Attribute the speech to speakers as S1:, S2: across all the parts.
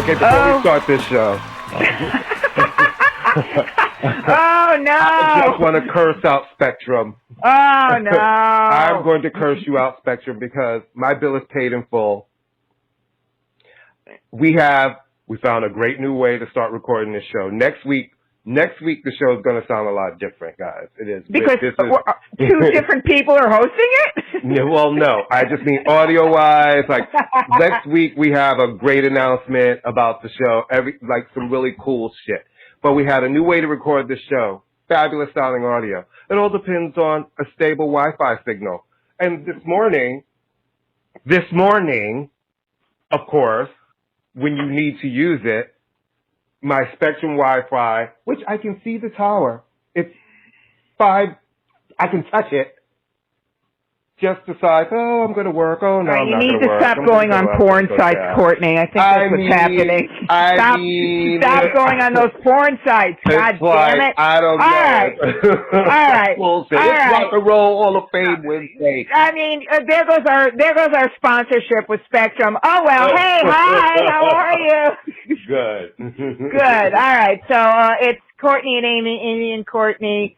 S1: Okay, before we start this show.
S2: Oh, no.
S1: I just want to curse out Spectrum.
S2: Oh, no.
S1: I'm going to curse you out, Spectrum, because my bill is paid in full. We found a great new way to start recording this show. Next week, the show is going to sound a lot different, guys. It is.
S2: Because two different people are hosting it?
S1: Well, no. I just mean audio-wise. Like, next week we have a great announcement about the show. Some really cool shit. But we had a new way to record this show. Fabulous sounding audio. It all depends on a stable Wi-Fi signal. And this morning, of course, when you need to use it, my Spectrum Wi-Fi, which I can see the tower, it's 5, I can touch it, just decides, I'm going to work. Oh, no, I'm not going to work.
S2: You need to stop going on porn sites, Courtney. I think that's what's happening. Stop going on those porn sites. God damn it.
S1: I don't know.
S2: All right.
S1: Bullshit. It's Rock and Roll Hall of Fame Wednesday.
S2: I mean, there goes our sponsorship with Spectrum. Oh, well, hey, hi, how are you?
S1: Good.
S2: Good. All right. So it's Courtney and Amy and Courtney.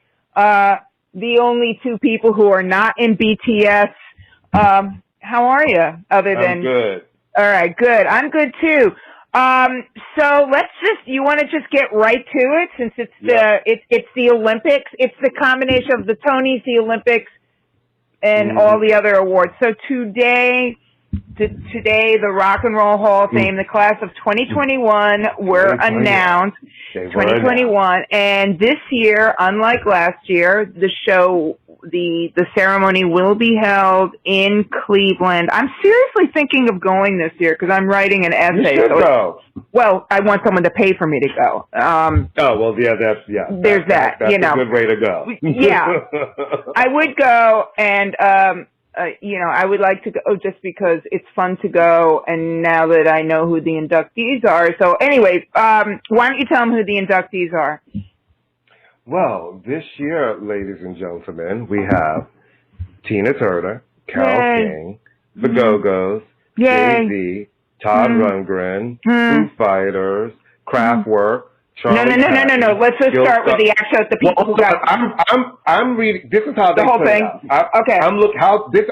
S2: The only two people who are not in BTS. How are you? I'm
S1: good.
S2: All right, good. I'm good too. So you want to just get right to it since it's the Olympics. It's the combination of the Tonys, the Olympics, and all the other awards. So today, the Rock and Roll Hall of Fame, the class of 2021 were announced. 2021, and this year, unlike last year, the ceremony will be held in Cleveland. I'm seriously thinking of going this year because I'm writing an essay.
S1: You should go.
S2: Well, I want someone to pay for me to go.
S1: There's
S2: that.
S1: That's a good way to go.
S2: Yeah, I would go, and I would like to go just because it's fun to go, and now that I know who the inductees are. So anyway, why don't you tell them who the inductees are?
S1: Well, this year, ladies and gentlemen, we have Tina Turner, Carole King, The Go-Go's, Jay-Z, Todd Rundgren, Foo Fighters, Kraftwerk, Charlie Patton.
S2: No. Let's just start with the people who got.
S1: I'm reading. This is how they
S2: the whole
S1: put
S2: thing.
S1: it out.
S2: Okay.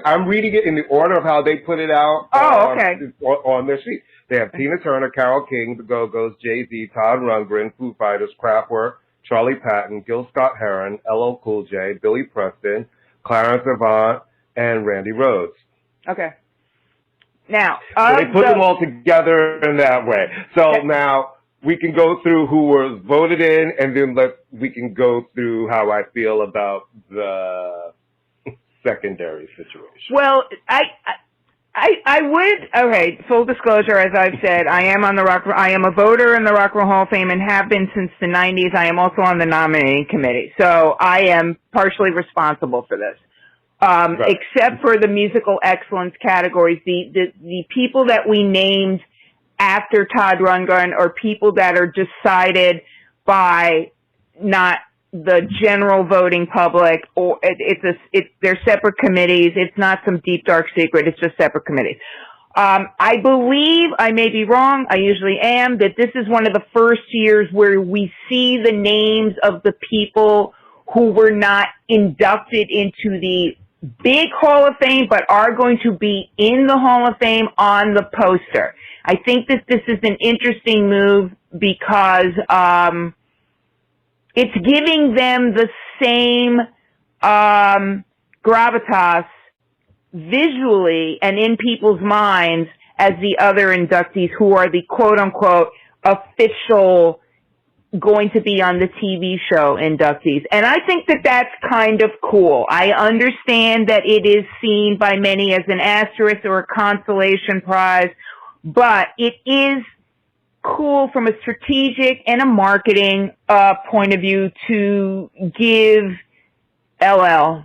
S1: I'm reading it in the order of how they put it out. On their sheet, they have Tina Turner, Carole King, The Go-Go's, Jay-Z, Todd Rundgren, Foo Fighters, Kraftwerk, Charlie Patton, Gil Scott-Heron, LL Cool J, Billy Preston, Clarence Avant, and Randy Rhoads.
S2: Okay. Now,
S1: they put them all together in that way. So now we can go through who was voted in, and then we can go through how I feel about the secondary situation.
S2: Well, I would. Okay, full disclosure, as I've said, I am a voter in the Rock and Roll Hall of Fame and have been since the 90s. I am also on the nominating committee, so I am partially responsible for this. Right. Except for the musical excellence categories, the people that we named after Todd Rundgren are people that are decided by not the general voting public, or they're separate committees. It's not some deep dark secret. It's just separate committees. I believe, I may be wrong, I usually am, that this is one of the first years where we see the names of the people who were not inducted into the big Hall of Fame, but are going to be in the Hall of Fame on the poster. I think that this is an interesting move because it's giving them the same gravitas visually and in people's minds as the other inductees who are the quote-unquote official going to be on the TV show inductees. And I think that that's kind of cool. I understand that it is seen by many as an asterisk or a consolation prize, but it is cool from a strategic and a marketing point of view to give LL,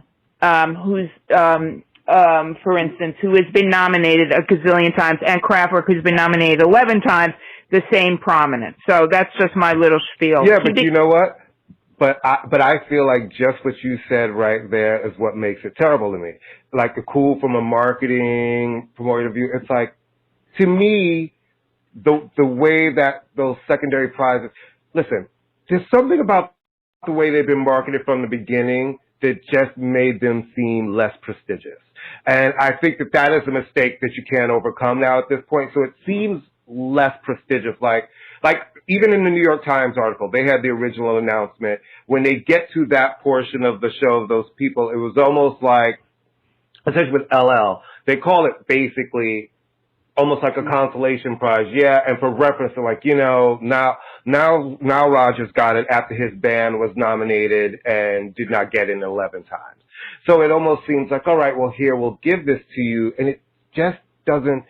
S2: who's, for instance, who has been nominated a gazillion times, and Kraftwerk, who's been nominated 11 times, the same prominence. So that's just my little spiel.
S1: Yeah, but you know what? But I feel like just what you said right there is what makes it terrible to me. Like the cool from a marketing point of view, it's like, to me, the way that those secondary prizes, listen, there's something about the way they've been marketed from the beginning that just made them seem less prestigious. And I think that is a mistake that you can't overcome now at this point. So it seems less prestigious. Like even in the New York Times article, they had the original announcement. When they get to that portion of the show of those people, it was almost like, especially with LL, they call it basically almost like a consolation prize. Yeah, and for reference to like, now Rogers got it after his band was nominated and did not get it 11 times. So it almost seems like, all right, well, here, we'll give this to you. And it just doesn't,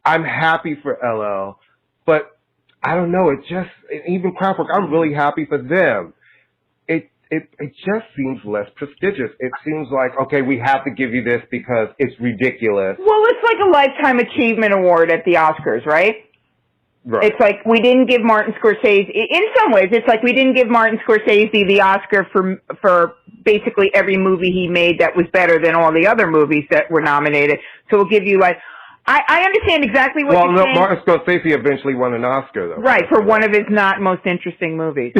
S1: I'm happy for LL, but I don't know, even Kraftwerk, I'm really happy for them. It just seems less prestigious. It seems like, okay, we have to give you this because it's ridiculous.
S2: Well, it's like a Lifetime Achievement Award at the Oscars, right?
S1: Right.
S2: It's like we didn't give Martin Scorsese, in some ways, it's like we didn't give Martin Scorsese the Oscar for basically every movie he made that was better than all the other movies that were nominated. So we'll give you like, I understand exactly what you're saying.
S1: Well, Martin Scorsese eventually won an Oscar, though.
S2: Right, for one of his not most interesting movies.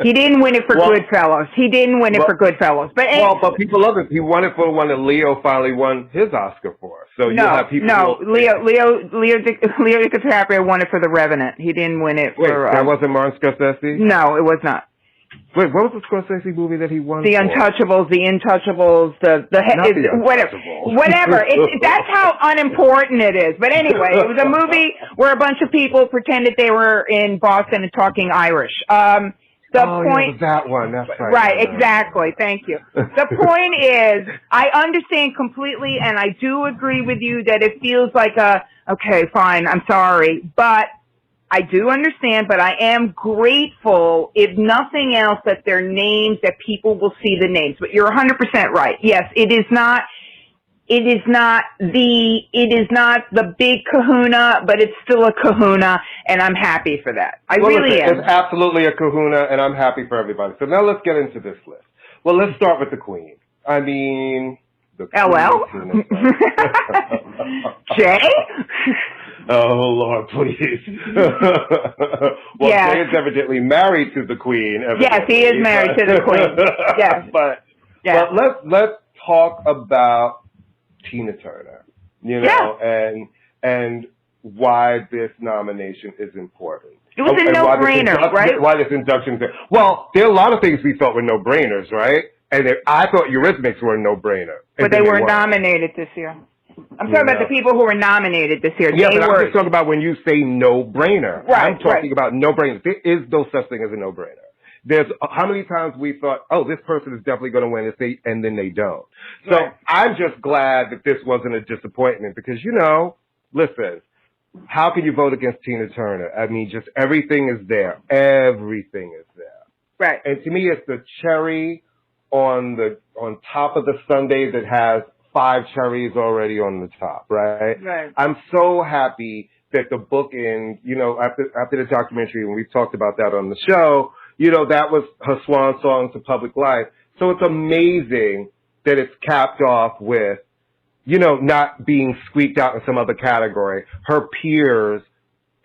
S2: He didn't win it for Goodfellas. He didn't win it for Goodfellas. But
S1: but people love it. He won it for the one that Leo finally won his Oscar for. So you'll have people.
S2: Leo DiCaprio won it for The Revenant. He didn't win it for.
S1: That wasn't Martin Scorsese?
S2: No, it was not.
S1: Wait, what was the Scorsese movie that he won?
S2: The Untouchables, whatever. That's how unimportant it is. But anyway, it was a movie where a bunch of people pretended they were in Boston and talking Irish.
S1: It was that one. That's right.
S2: Right, exactly. Thank you. The point is, I understand completely, and I do agree with you that it feels like okay, fine, I'm sorry, but I do understand, but I am grateful, if nothing else, that they're names, that people will see the names. But you're 100% right. Yes, it is not the big kahuna, but it's still a kahuna, and I'm happy for that. I really am.
S1: It's absolutely a kahuna, and I'm happy for everybody. So now let's get into this list. Well, let's start with the Queen. I mean, the Queen.
S2: LL? Jay?
S1: Oh, Lord, please. Jay is evidently married to the Queen.
S2: Yes, he is married to the Queen. Yes.
S1: But let's talk about Tina Turner, and why this nomination is important.
S2: It was a no-brainer, right?
S1: Why this induction is there. Well, there are a lot of things we thought were no-brainers, right? And I thought Eurythmics were a no-brainer.
S2: But they weren't nominated this year. I'm talking about the people who were nominated this year.
S1: Yeah, but I'm just talking about when you say no-brainer.
S2: Right,
S1: I'm talking about no-brainer. There is no such thing as a no-brainer. There's how many times we thought, oh, this person is definitely going to win, and then they don't. So I'm just glad that this wasn't a disappointment because, listen, how can you vote against Tina Turner? I mean, just everything is there. Everything is there.
S2: Right.
S1: And to me, it's the cherry on top of the sundae that has 5 cherries already on the top, right?
S2: Right.
S1: I'm so happy that the book after the documentary, and we've talked about that on the show, that was her swan song to public life. So it's amazing that it's capped off with, not being squeaked out in some other category. Her peers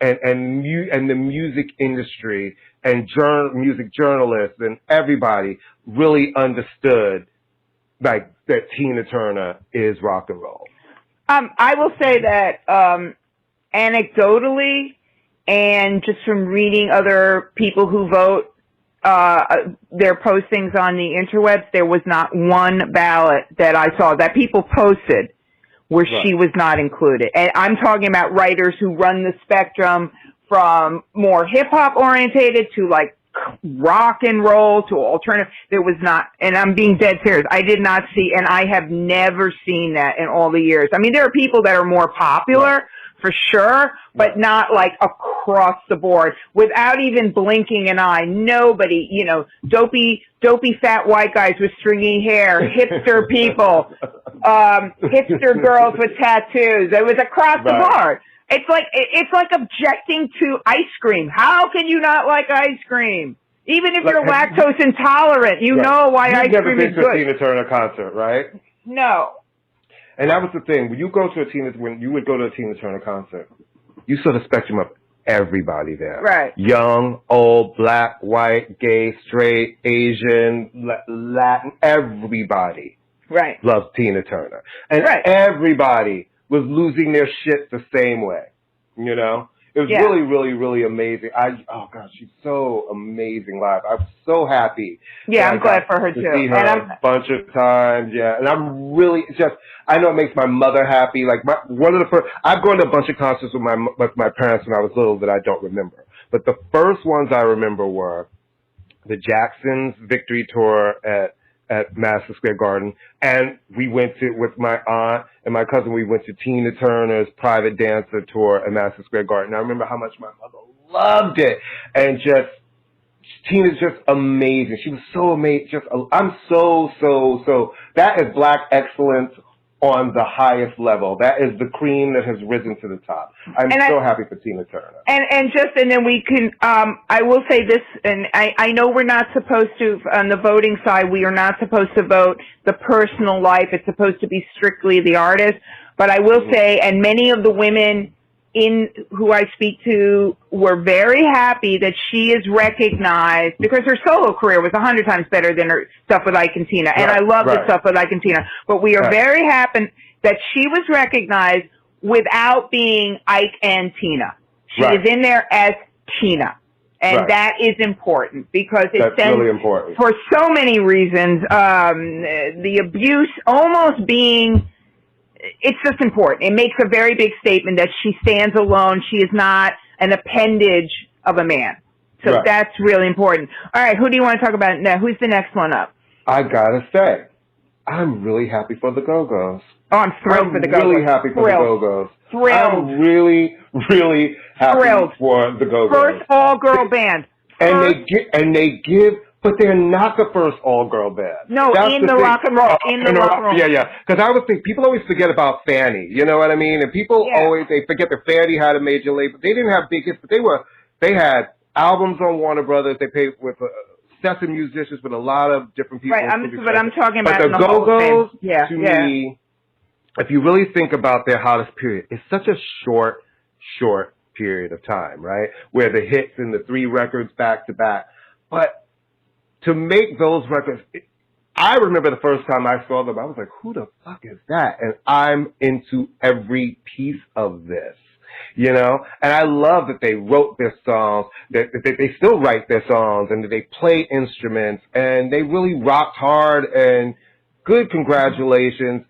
S1: and the music industry and music journalists and everybody really understood like that Tina Turner is rock and roll.
S2: I will say that anecdotally and just from reading other people who vote their postings on the interwebs, there was not one ballot that I saw that people posted where she was not included. And I'm talking about writers who run the spectrum from more hip-hop orientated to like rock and roll to alternative. There was not, and I'm being dead serious, I did not see, and I have never seen that in all the years. I mean, there are people that are more popular, for sure, but not like across the board. Without even blinking an eye, nobody, dopey fat white guys with stringy hair, hipster people, hipster girls with tattoos. It was across the board. It's like objecting to ice cream. How can you not like ice cream? Even if you're lactose intolerant, you know why ice cream is good.
S1: You've never been to a Tina Turner concert, right?
S2: No.
S1: And that was the thing. When you would go to a Tina Turner concert, you saw the spectrum of everybody there.
S2: Right.
S1: Young, old, black, white, gay, straight, Asian, Latin, everybody.
S2: Right.
S1: Loves Tina Turner. And
S2: right.
S1: everybody was losing their shit the same way. You know? It was really, really, really amazing. Oh gosh, she's so amazing live. I'm so happy.
S2: Yeah, I'm glad for her
S1: to
S2: too.
S1: See her a bunch of times. Yeah, and I'm really I know it makes my mother happy. Like one of the first, I've gone to a bunch of concerts with my parents when I was little that I don't remember. But the first ones I remember were the Jacksons' Victory Tour at Madison Square Garden, and we went to, with my aunt and my cousin, we went to Tina Turner's Private Dancer Tour at Madison Square Garden. I remember how much my mother loved it, and Tina's just amazing. She was so amazing. I'm so, that is Black excellence on the highest level. That is the cream that has risen to the top. I'm so happy for Tina Turner.
S2: And then we can, I will say this, and I know we're not supposed to, on the voting side, we are not supposed to vote the personal life. It's supposed to be strictly the artist. But I will say, and many of the women who I speak to were very happy that she is recognized, because her solo career was 100 times better than her stuff with Ike and Tina. And I love the stuff with Ike and Tina. But we are very happy that she was recognized without being Ike and Tina. She is in there as Tina. And that is important, because it's
S1: really important.
S2: For so many reasons. The abuse almost being, it's just important. It makes a very big statement that she stands alone. She is not an appendage of a man. So that's really important. All right, who do you want to talk about now? Who's the next one up?
S1: I gotta say, I'm really happy for the Go-Go's.
S2: Oh, I'm thrilled for the Go-Go's.
S1: I'm really happy for the Go-Go's.
S2: Thrilled.
S1: I'm really, really happy for the Go-Go's.
S2: First all-girl band.
S1: And they give, but they're not the first all-girl band.
S2: No, in the rock and roll. In the rock and roll.
S1: Yeah. Because I would think, people always forget about Fanny, you know what I mean? And people they forget that Fanny had a major label. They didn't have big hits, but they had albums on Warner Brothers. They paid with session musicians with a lot of different people.
S2: Right, but I'm talking about
S1: the Go-Go's,
S2: to
S1: me, if you really think about their hottest period, it's such a short period of time, right? Where the hits and the 3 records back to back. But to make those records, I remember the first time I saw them, I was like, who the fuck is that? And I'm into every piece of this, you know? And I love that they wrote their songs, that they still write their songs, and that they play instruments, and they really rocked hard, and good congratulations.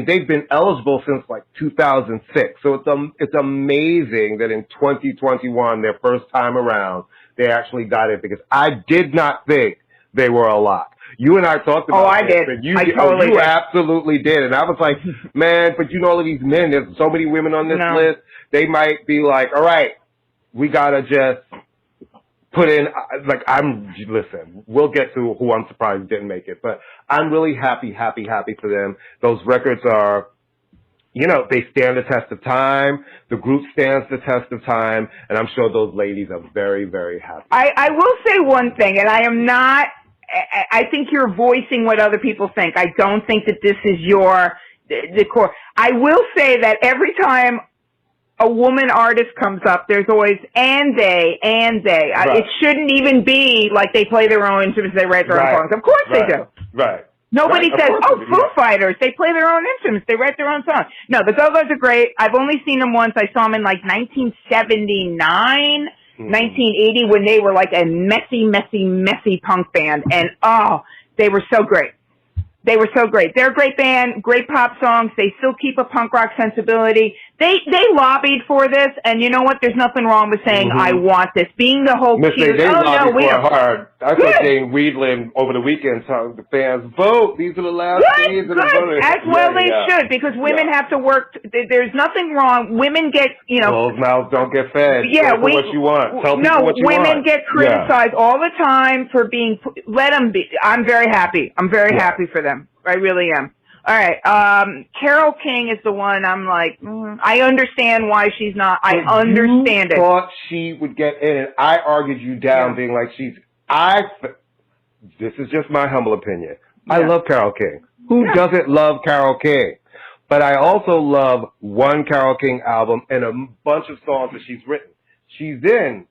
S1: They've been eligible since like 2006. So it's amazing that in 2021, their first time around, they actually got it, because I did not think they were a lock. You and I talked about
S2: I did.
S1: You
S2: did.
S1: Absolutely did. And I was like, man, but you know, all of these men, there's so many women on this list. They might be like, all right, we got to just put in, listen, we'll get to who I'm surprised didn't make it, but I'm really happy for them. Those records are, you know, they stand the test of time. The group stands the test of time, and I'm sure those ladies are very, very happy.
S2: I will say one thing, and I think you're voicing what other people think. I don't think that this is the core. I will say that every time a woman artist comes up, there's always and they. It shouldn't even be like they play their own instruments, they write their own songs. Of course they do.
S1: Right.
S2: Nobody says, Foo Fighters, they play their own instruments, they write their own songs. No, the Go-Go's are great. I've only seen them once. I saw them in like 1979, 1980, when they were like a messy punk band. And they were so great. They were so great. They're a great band, great pop songs. They still keep a punk rock sensibility. They lobbied for this, and you know what? There's nothing wrong with saying, I want this. Being the whole cute,
S1: they lobbied for it hard. I saw Jane Weedland over the weekend telling the fans, vote. These are the last days of the voting.
S2: As well they should, because women have to work. There's nothing wrong. Women get,
S1: closed mouths don't get fed.
S2: Yeah,
S1: what you want. Tell people what you want.
S2: Women get criticized all the time for being, let them be. I'm very happy. I'm very happy for them. I really am. All right. Carole King is the one I'm like, I understand why she's not. I understand it.
S1: I thought she would get in, and I argued you down, being like, this is just my humble opinion. I love Carole King. Who doesn't love Carole King? But I also love one Carole King album and a bunch of songs that she's written. She's in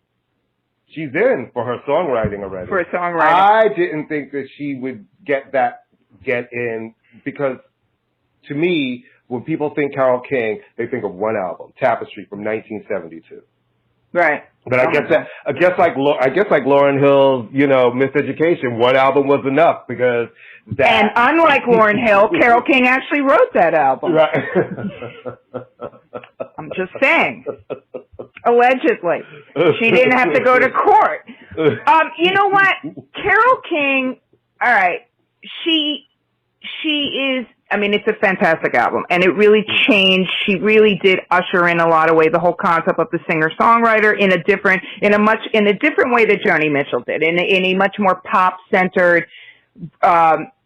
S1: for her songwriting already.
S2: For songwriting.
S1: I didn't think that she would get in, because to me, when people think Carole King, they think of one album, Tapestry from 1972.
S2: Right.
S1: But I guess like Lauryn Hill's, Miseducation, one album was enough, because that.
S2: And unlike Lauryn Hill, Carole King actually wrote that album.
S1: Right.
S2: I'm just saying. Allegedly. She didn't have to go to court. You know what? Carole King, all right, she is, I mean, it's a fantastic album, and it really changed. She really did usher in a lot of ways the whole concept of the singer-songwriter in a different way that Joni Mitchell did, in a much more pop-centered,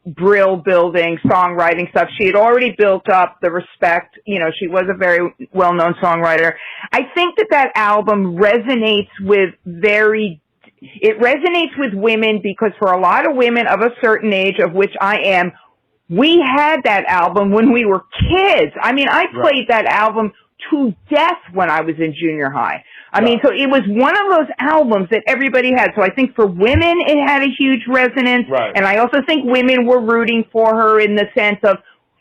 S2: brill-building, songwriting stuff. She had already built up the respect. She was a very well-known songwriter. I think that album resonates with women, because for a lot of women of a certain age, of which I am, we had that album when we were kids. I mean, I played that album to death when I was in junior high. I mean, so it was one of those albums that everybody had. So I think for women, it had a huge resonance.
S1: Right.
S2: And I also think women were rooting for her in the sense of,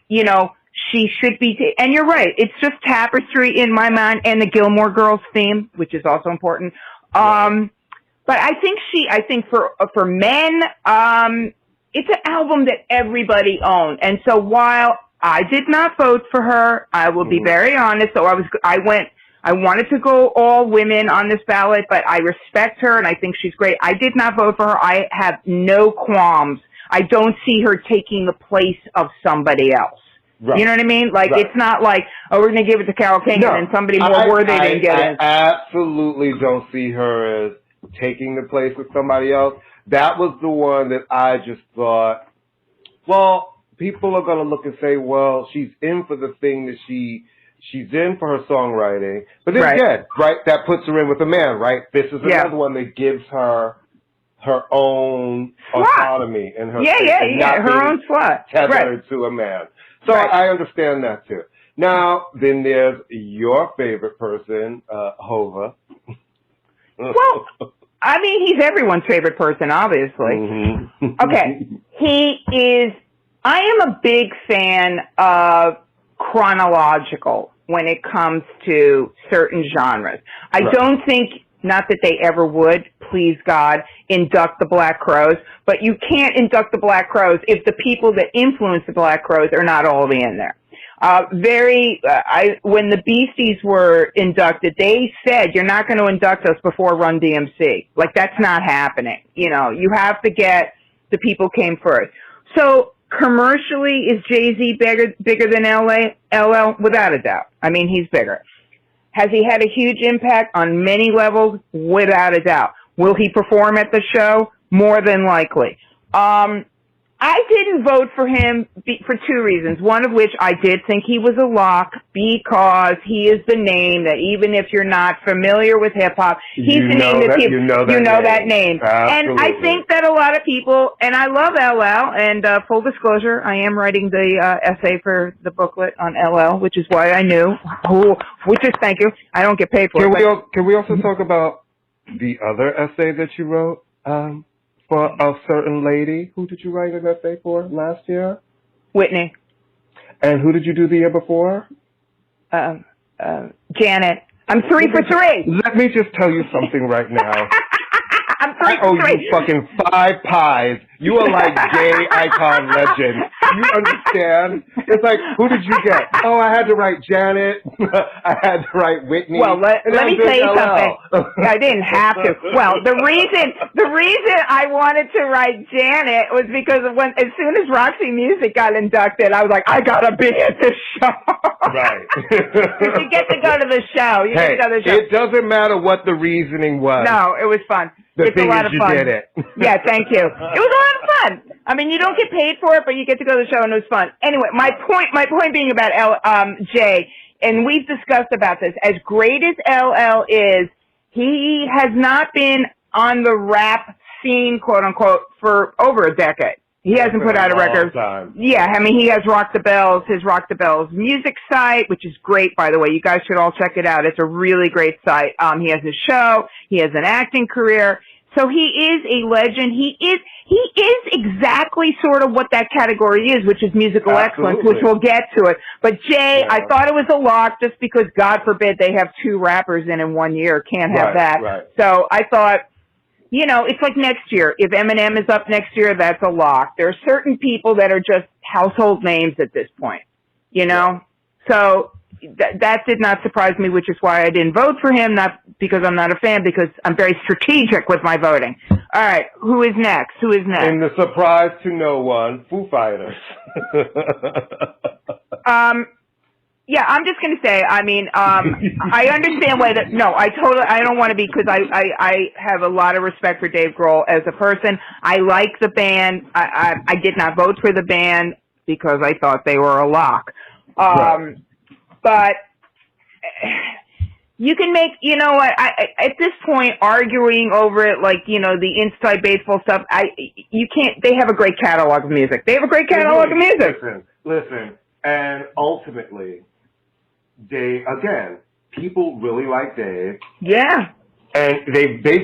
S2: she should be, and you're right, it's just Tapestry in my mind, and the Gilmore Girls theme, which is also important. But I think for men, it's an album that everybody owned. And so while I did not vote for her, I will be very honest. So I wanted to go all women on this ballot, but I respect her and I think she's great. I did not vote for her. I have no qualms. I don't see her taking the place of somebody else. Right. You know what I mean? Like, it's not like, we're going to give it to Carole King and then somebody more worthy didn't get it.
S1: I absolutely don't see her as taking the place of somebody else. That was the one that I just thought, well, people are going to look and say, well, she's in for the thing that she's in for her songwriting. But then again, that puts her in with a man, right? This is another one that gives her own autonomy and her
S2: her own slot.
S1: Tethered to a man. So I understand that too. Now, then there's your favorite person, Hova.
S2: Well, I mean, he's everyone's favorite person, obviously. Okay, I am a big fan of chronological when it comes to certain genres. I don't think, not that they ever would, please God, induct the Black Crowes, but you can't induct the Black Crowes if the people that influence the Black Crowes are not already in there. When the Beasties were inducted, they said, you're not going to induct us before Run DMC. Like, that's not happening. You have to get the people came first. So commercially, is Jay-Z bigger than LL? Without a doubt. I mean, he's bigger. Has he had a huge impact on many levels? Without a doubt. Will he perform at the show? More than likely. I didn't vote for him for two reasons. One of which, I did think he was a lock because he is the name that, even if you're not familiar with hip hop, he's the name that people, you know that name. And I think that a lot of people, and I love LL, and full disclosure, I am writing the essay for the booklet on LL, which is why I knew. Thank you. I don't get paid for it.
S1: Can we also talk about the other essay that you wrote? For a certain lady. Who did you write an essay for last year?
S2: Whitney.
S1: And who did you do the year before?
S2: Janet. I'm 3 for 3.
S1: Let me just tell you something right now.
S2: I'm 3 for 3.
S1: I owe you fucking 5 pies. You are like gay icon legend. You understand? It's like, who did you get? Oh, I had to write Janet. I had to write Whitney.
S2: Well, let me tell you something. I didn't have to. Well, the reason I wanted to write Janet was because as soon as Roxy Music got inducted, I was like, I gotta be at this show.
S1: Right.
S2: You get to go to the show. You get to go to the show.
S1: It doesn't matter what the reasoning was.
S2: No, it was fun.
S1: It's a lot of fun. You did it.
S2: Yeah, thank you. It was a lot of fun. I mean, you don't get paid for it, but you get to go to the show, and it was fun. Anyway, my point being about Jay, and we've discussed about this. As great as LL is, he has not been on the rap scene, quote unquote, for over a decade. He hasn't put out a record. Yeah, I mean, he has Rock the Bells, his Rock the Bells music site, which is great, by the way. You guys should all check it out. It's a really great site. He has a show. He has an acting career. So he is a legend. He is exactly sort of what that category is, which is musical excellence, which we'll get to it. But Jay, I thought it was a lock just because, God forbid, they have 2 rappers in 1 year. Can't have that. Right. So I thought, you know, it's like next year. If Eminem is up next year, that's a lock. There are certain people that are just household names at this point, you know? So that did not surprise me, which is why I didn't vote for him, not because I'm not a fan, because I'm very strategic with my voting. All right, who is next?
S1: And the surprise to no one, Foo Fighters.
S2: Yeah, I'm just going to say, I mean, I understand why that, no, I don't want to be, because I have a lot of respect for Dave Grohl as a person. I like the band. I did not vote for the band because I thought they were a lock. But you can make, you know what, at this point, arguing over it, like, you know, the inside baseball stuff, you can't, they have a great catalog of music. They have a great catalog of music.
S1: Listen, and ultimately, Dave, again, people really like Dave.
S2: Yeah.
S1: And they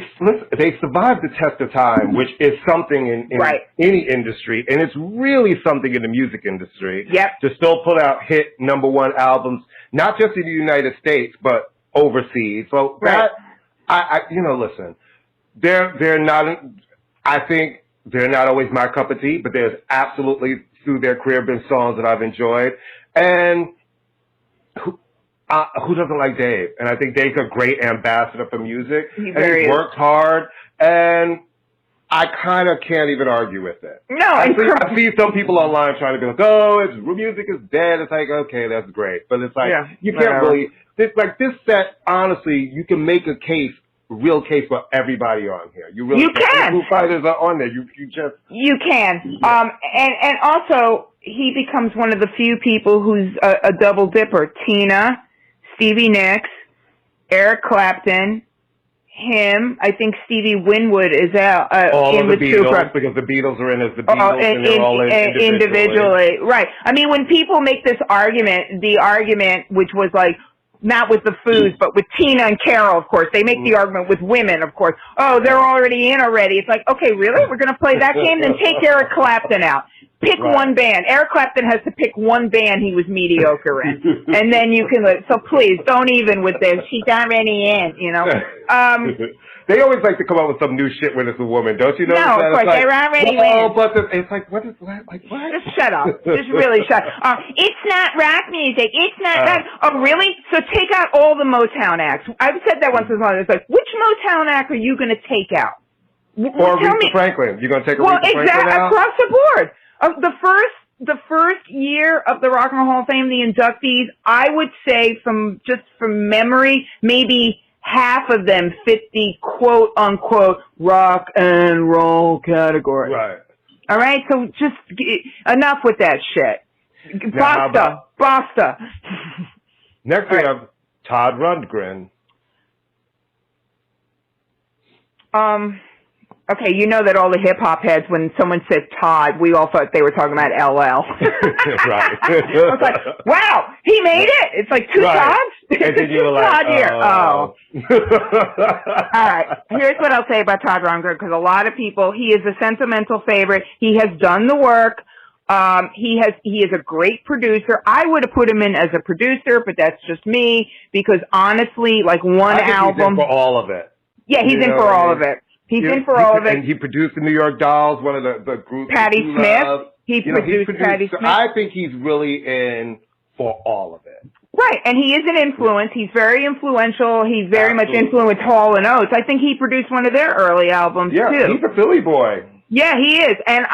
S1: survived the test of time, which is something in any industry, and it's really something in the music industry.
S2: Yep.
S1: To still put out hit #1 albums, not just in the United States, but overseas. So that, you know, listen, they're not, I think they're not always my cup of tea, but there's absolutely through their career been songs that I've enjoyed. And who doesn't like Dave? And I think Dave's a great ambassador for music. He's worked hard, and I kind of can't even argue with it.
S2: No,
S1: I see some people online trying to be like, "Oh, music is dead." It's like, okay, that's great, but it's like you can't really. It's like this set. Honestly, you can make a real case for everybody on here. You can. Foo Fighters are on there. You
S2: can. And also he becomes one of the few people who's a double dipper. Tina, Stevie Nicks, Eric Clapton, him. I think Stevie Winwood is out
S1: all
S2: in
S1: of the
S2: with
S1: Beatles, because the Beatles are in as the Beatles, and they're all
S2: individually. Right. I mean, when people make this argument, the argument which was like, not with the Foos, but with Tina and Carol, of course. They make the argument with women, of course. Oh, they're already in already. It's like, okay, really? We're going to play that game? Then take Eric Clapton out. Pick one band. Eric Clapton has to pick one band he was mediocre in. And then you can, so please, don't even with this. She's already in, you know.
S1: They always like to come up with some new shit when it's a woman, don't you know?
S2: No, of course, like, they're already in.
S1: But it's like, what is that? Like, what?
S2: Just shut up. Just really shut up. It's not rock music. It's not rock. Oh, really? So take out all the Motown acts. I've said that once in a while. It's like, which Motown act are you going to take out?
S1: Or Aretha Franklin. You're going to take Aretha Franklin out?
S2: Across the board. The first year of the Rock and Roll Hall of Fame, the inductees, I would say from memory, maybe half of them fit the quote-unquote rock and roll category.
S1: Right.
S2: All right? So just enough with that shit. Basta.
S1: Next we have Todd Rundgren.
S2: Okay, you know that all the hip-hop heads, when someone said Todd, we all thought they were talking about LL.
S1: Right.
S2: I was like, wow, he made it. It's like two Todds?
S1: And then you were like,
S2: Todd here. Oh. All right, here's what I'll say about Todd Rundgren, because a lot of people, he is a sentimental favorite. He has done the work. He is a great producer. I would have put him in as a producer, but that's just me, because honestly, like one album.
S1: He's in for all of it.
S2: Yeah, he's in for all of it. He's in for all of it.
S1: And he produced the New York Dolls, one of the groups.
S2: Patti Smith. He produced Patti Smith.
S1: I think he's really in for all of it.
S2: Right, and he is an influence. He's very influential. He's very much influenced Hall & Oates. I think he produced one of their early albums, too.
S1: Yeah, he's a Philly boy.
S2: Yeah, he is. And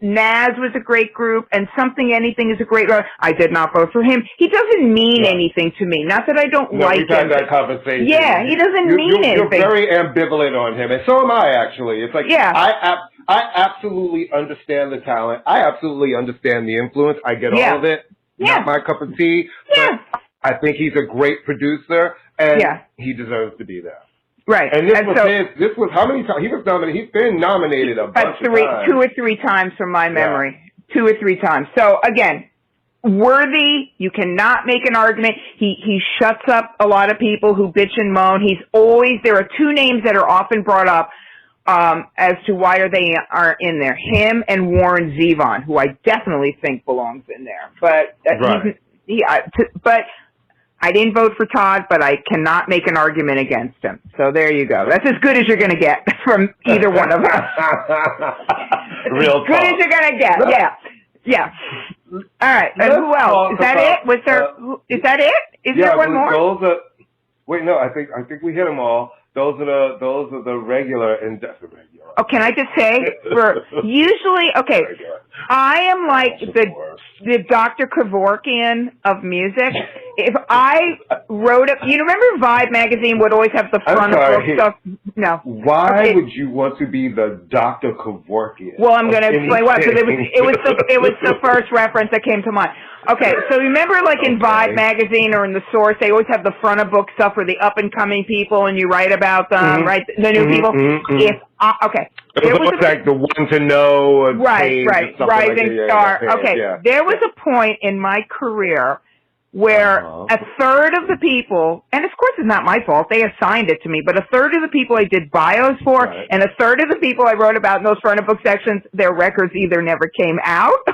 S2: Nas was a great group, and Something Anything is a great group. I did not vote for him. He doesn't mean anything to me. Not that I don't like him.
S1: We've had that conversation.
S2: Yeah, he doesn't mean anything.
S1: You're very ambivalent on him, and so am I, actually. It's like, I absolutely understand the talent. I absolutely understand the influence. I get all of it. Not my cup of tea. But I think he's a great producer, and he deserves to be there.
S2: Right.
S1: And this was how many times? He was nominated. He's been nominated a bunch of times.
S2: 2 or 3 times from my memory. Yeah. 2 or 3 times. So, again, worthy. You cannot make an argument. He shuts up a lot of people who bitch and moan. There are 2 names that are often brought up as to why they are in there. Him and Warren Zevon, who I definitely think belongs in there. But but I didn't vote for Todd, but I cannot make an argument against him. So there you go. That's as good as you're going to get from either one of us.
S1: Real
S2: as good as you're going to get. Yeah. All right. And who else? Is that it? Was there? Is that it? Is there one more?
S1: Wait, no. I think we hit them all. Those are the regular and regular.
S2: Oh, can I just say, usually, okay, I am like the Dr. Kevorkian of music. If I wrote it, you remember Vibe magazine would always have the front of book stuff? No.
S1: Why would you want to be the Dr. Kevorkian?
S2: Well, I'm going to explain why, because it was the first reference that came to mind. Okay, so remember like in Vibe magazine or in The Source, they always have the front of book stuff for the up-and-coming people, and you write about them, right? The new people. Okay.
S1: It was like the one to know.
S2: Right, rising star. Okay, there was a point in my career where a third of the people, and of course it's not my fault, they assigned it to me, but a third of the people I did bios for, and a third of the people I wrote about in those front of book sections, their records either never came out.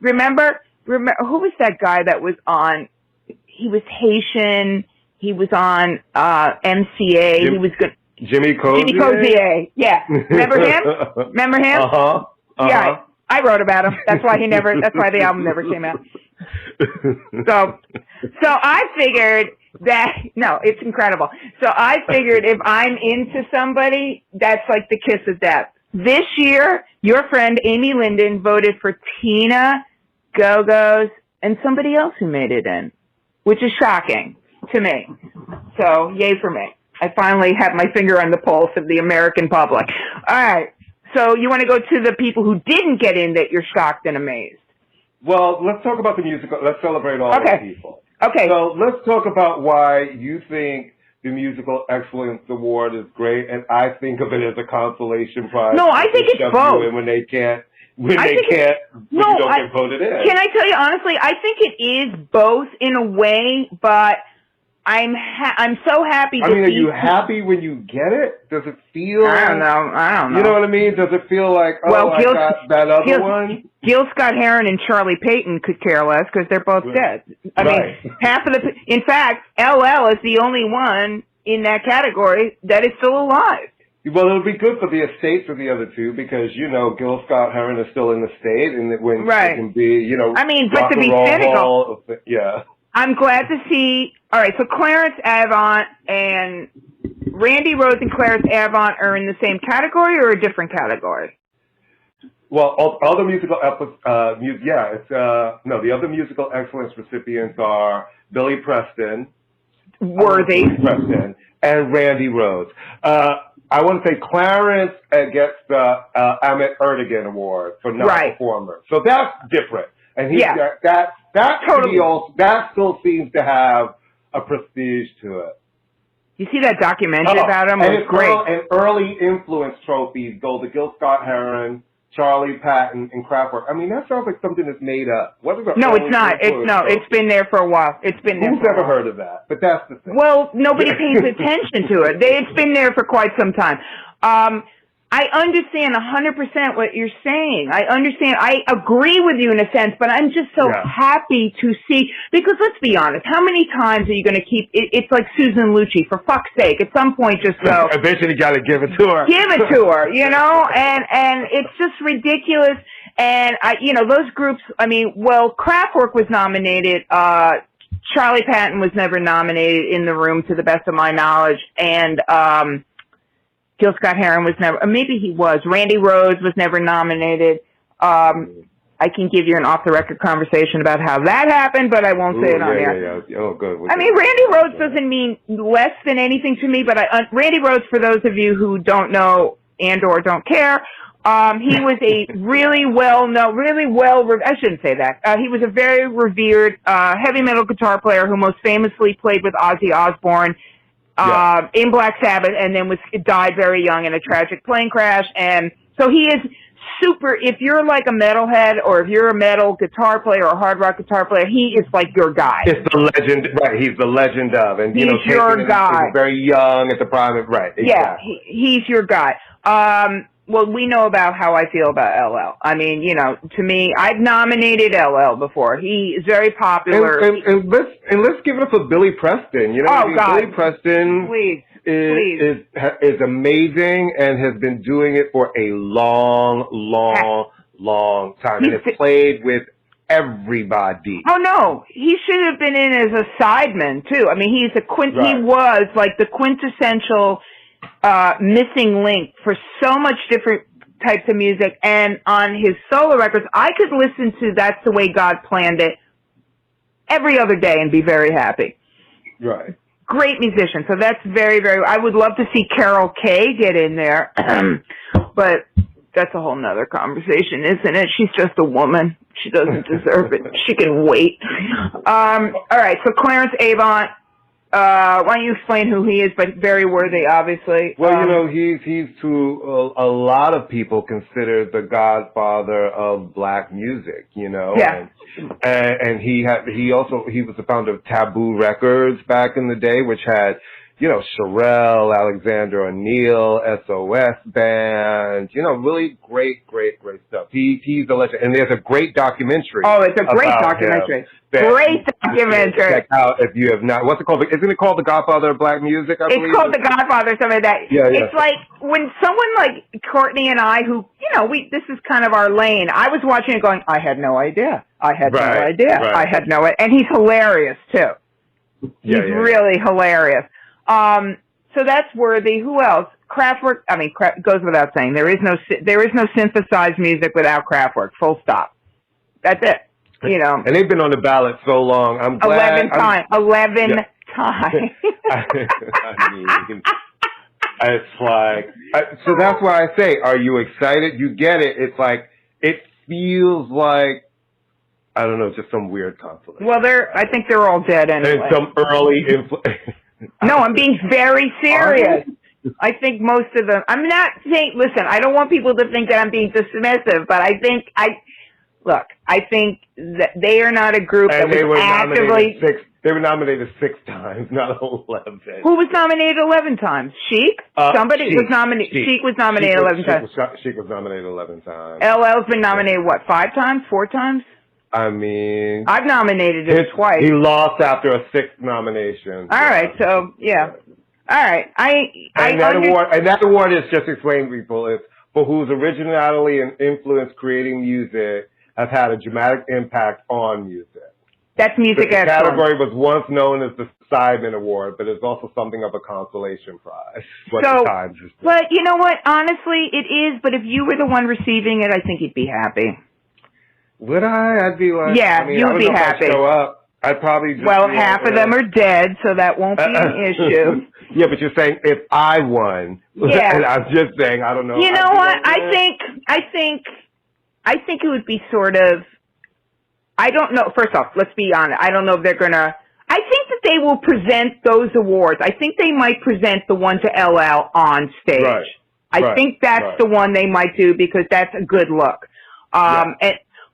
S2: Remember, who was that guy that was on, he was Haitian, he was on MCA, he was good.
S1: Jimmy Cozier?
S2: Jimmy Cozier, yeah. Remember him? Yeah, I wrote about him. That's why the album never came out. So I figured that, it's incredible. So I figured if I'm into somebody, that's like the kiss of death. This year, your friend Amy Linden voted for Tina, Go-Go's, and somebody else who made it in, which is shocking to me. So, yay for me. I finally have my finger on the pulse of the American public. All right. So you want to go to the people who didn't get in that you're shocked and amazed?
S1: Well, let's talk about the musical. Let's celebrate all the people.
S2: Okay.
S1: So let's talk about why you think the Musical Excellence Award is great, and I think of it as a consolation prize.
S2: No, I think it's both.
S1: When you don't get voted in.
S2: Can I tell you honestly? I think it is both in a way, but I'm so happy.
S1: Are you happy when you get it? Does it feel?
S2: I don't know.
S1: You know what I mean? Does it feel like I got that other one? Gil Scott-Heron
S2: and Charlie Payton could care less because they're both dead. I mean, in fact, LL is the only one in that category that is still alive.
S1: Well, it'll be good for the estates of the other two because, Gil Scott-Heron is still in the state and it can be,
S2: but to be cynical.
S1: Yeah.
S2: I'm glad to see. All right, so Clarence Avant and Randy Rhoads and Clarence Avant are in the same category or a different category?
S1: Well, all the musical, the other musical excellence recipients are Billy Preston, and Randy Rhoads. I want to say Clarence gets the Ahmet Ertegun Award for non-performer, so that's different. And that still seems to have a prestige to it.
S2: You see that documentary about him?
S1: And
S2: great.
S1: And early influence trophies go to Gil Scott-Heron, Charlie Patton, and Kraftwerk. I mean, that sounds like something that's made up.
S2: No, it's not. It's been there for a while. It's been there.
S1: Who's ever heard of that? But that's the thing.
S2: Well, nobody pays attention to it. It's been there for quite some time. I understand 100% what you're saying. I understand. I agree with you in a sense, but I'm just so happy to see, because let's be honest, how many times are you going to keep, it's like Susan Lucci, for fuck's sake, at some point just go.
S1: Eventually you got to give it to her.
S2: Give it to her, and it's just ridiculous. And those groups, Kraftwerk was nominated, Charlie Patton was never nominated in the room to the best of my knowledge, and, Gil Scott-Heron was never, maybe he was. Randy Rhoads was never nominated. I can give you an off-the-record conversation about how that happened, but I won't say it on air.
S1: Yeah. Oh, good.
S2: Randy Rhoads doesn't mean less than anything to me, but Randy Rhoads, for those of you who don't know and or don't care, he was a really well-known, I shouldn't say that. He was a very revered heavy metal guitar player who most famously played with Ozzy Osbourne in Black Sabbath, and then died very young in a tragic plane crash. And so he is super. If you're like a metalhead, or if you're a metal guitar player or a hard rock guitar player, he is like your guy.
S1: It's the legend, right? He's the legend of, and
S2: he's your guy.
S1: He's very young at the prime, right? Exactly.
S2: Yeah, he's your guy. Well, we know about how I feel about LL. I mean, you know, to me, I've nominated LL before. He is very popular.
S1: And let's give it up for Billy Preston. You know,
S2: God.
S1: Billy Preston is amazing and has been doing it for a long time, and has played with everybody.
S2: Oh no, he should have been in as a sideman too. I mean, he was like the quintessential missing link for so much different types of music. And on his solo records, I could listen to That's the Way God Planned It every other day and be very happy.
S1: Right.
S2: Great musician. So that's very, very, I would love to see Carol Kay get in there, but that's a whole nother conversation, isn't it? She's just a woman. She doesn't deserve it. She can wait. All right. So Clarence Avant, why don't you explain who he is, but very worthy, obviously.
S1: Well, you know, he's to a lot of people considered the godfather of black music, you know.
S2: Yeah.
S1: And he was the founder of Taboo Records back in the day, which had, you know, Sherelle, Alexander O'Neal, SOS Band, you know, really great stuff. He's a legend. And there's a great documentary.
S2: Oh, it's a great documentary. Great documentary.
S1: Check out if you have not. What's it called? Isn't it called The Godfather of Black Music? I believe
S2: it's called The Godfather, something like that.
S1: Yeah.
S2: It's like when someone like Courtney and I, who, you know, this is kind of our lane. I was watching it going, I had no idea. I had no idea.
S1: Right.
S2: I had no idea. And he's hilarious, too. He's really hilarious. So that's worthy. Who else? Kraftwerk. I mean, goes without saying. There is no synthesized music without Kraftwerk. Full stop. That's it. You know. And
S1: they've been on the ballot so long. I'm glad.
S2: 11 times.
S1: I mean, it's like. So that's why I say, are you excited? You get it. It's like it feels like. I don't know, just some weird consolation.
S2: Well, I think they're all dead anyway.
S1: And some early
S2: No, I'm being very serious. I think most of them, I'm not saying, listen, I don't want people to think that I'm being dismissive, but I think that they are not a group that was actively.
S1: They were nominated 6 times, not 11.
S2: Who was nominated 11 times? Chic? Somebody was nominated. Chic was nominated 11 times.
S1: Chic was nominated 11 times.
S2: LL's been nominated, what, 5 times? 4 times?
S1: I mean,
S2: I've nominated him twice.
S1: He lost after a 6th nomination.
S2: All right, so yeah. All right,
S1: that award is just explaining to people is for whose originality and influence creating music has had a dramatic impact on music.
S2: That's music excellence.
S1: The category was once known as the Simon Award, but it's also something of a consolation prize.
S2: But you know what? Honestly, it is. But if you were the one receiving it, I think you'd be happy.
S1: Would I? I'd be like,
S2: yeah, you'd be happy.
S1: I'd show up. I'd probably just
S2: half of them are dead, so that won't be an issue.
S1: Yeah, but you're saying if I won.
S2: Yeah.
S1: And I'm just saying, I don't know.
S2: You know what? I think it would be sort of, I don't know. First off, let's be honest. I don't know if they're going to, I think that they will present those awards. I think they might present the one to LL on stage. Right. I think that's the one they might do because that's a good look.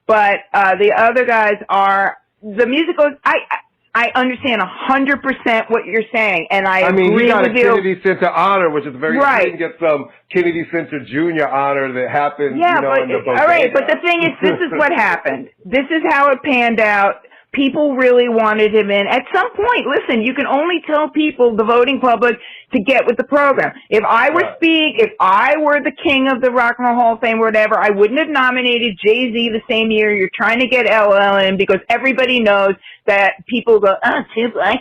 S2: But the other guys are the musicals. I understand 100% what you're saying, and I agree with you.
S1: I mean, he got a Kennedy Center honor, which is very right. You can get some Kennedy Center Jr. honor that happened.
S2: Yeah,
S1: in the
S2: all right. But the thing is, this is what happened. This is how it panned out. People really wanted him in. At some point, listen, you can only tell people, the voting public, to get with the program. If I were if I were the king of the Rock and Roll Hall of Fame or whatever, I wouldn't have nominated Jay-Z the same year. You're trying to get LL in because everybody knows that people go, I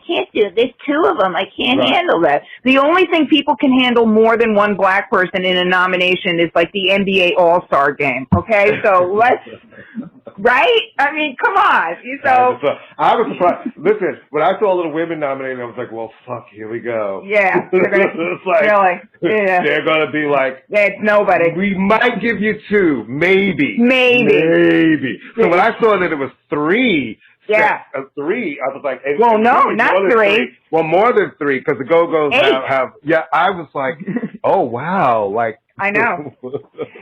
S2: can't do it. There's 2 of them. I can't handle that. The only thing people can handle more than one black person in a nomination is like the NBA All-Star game. Okay? So let's... Right? I mean, come on. So
S1: I was surprised. Listen, when I saw Little Women nominated, I was like, well, fuck, here we go.
S2: Yeah.
S1: It's like,
S2: really? Yeah.
S1: They're going to be like,
S2: it's nobody.
S1: We might give you 2. Maybe.
S2: Maybe.
S1: So when I saw that it was 3
S2: Yeah.
S1: Three. I was like,
S2: well, no, not three.
S1: Well, more than three, because the Go-Go's have. Yeah, I was like, oh wow, like.
S2: I know.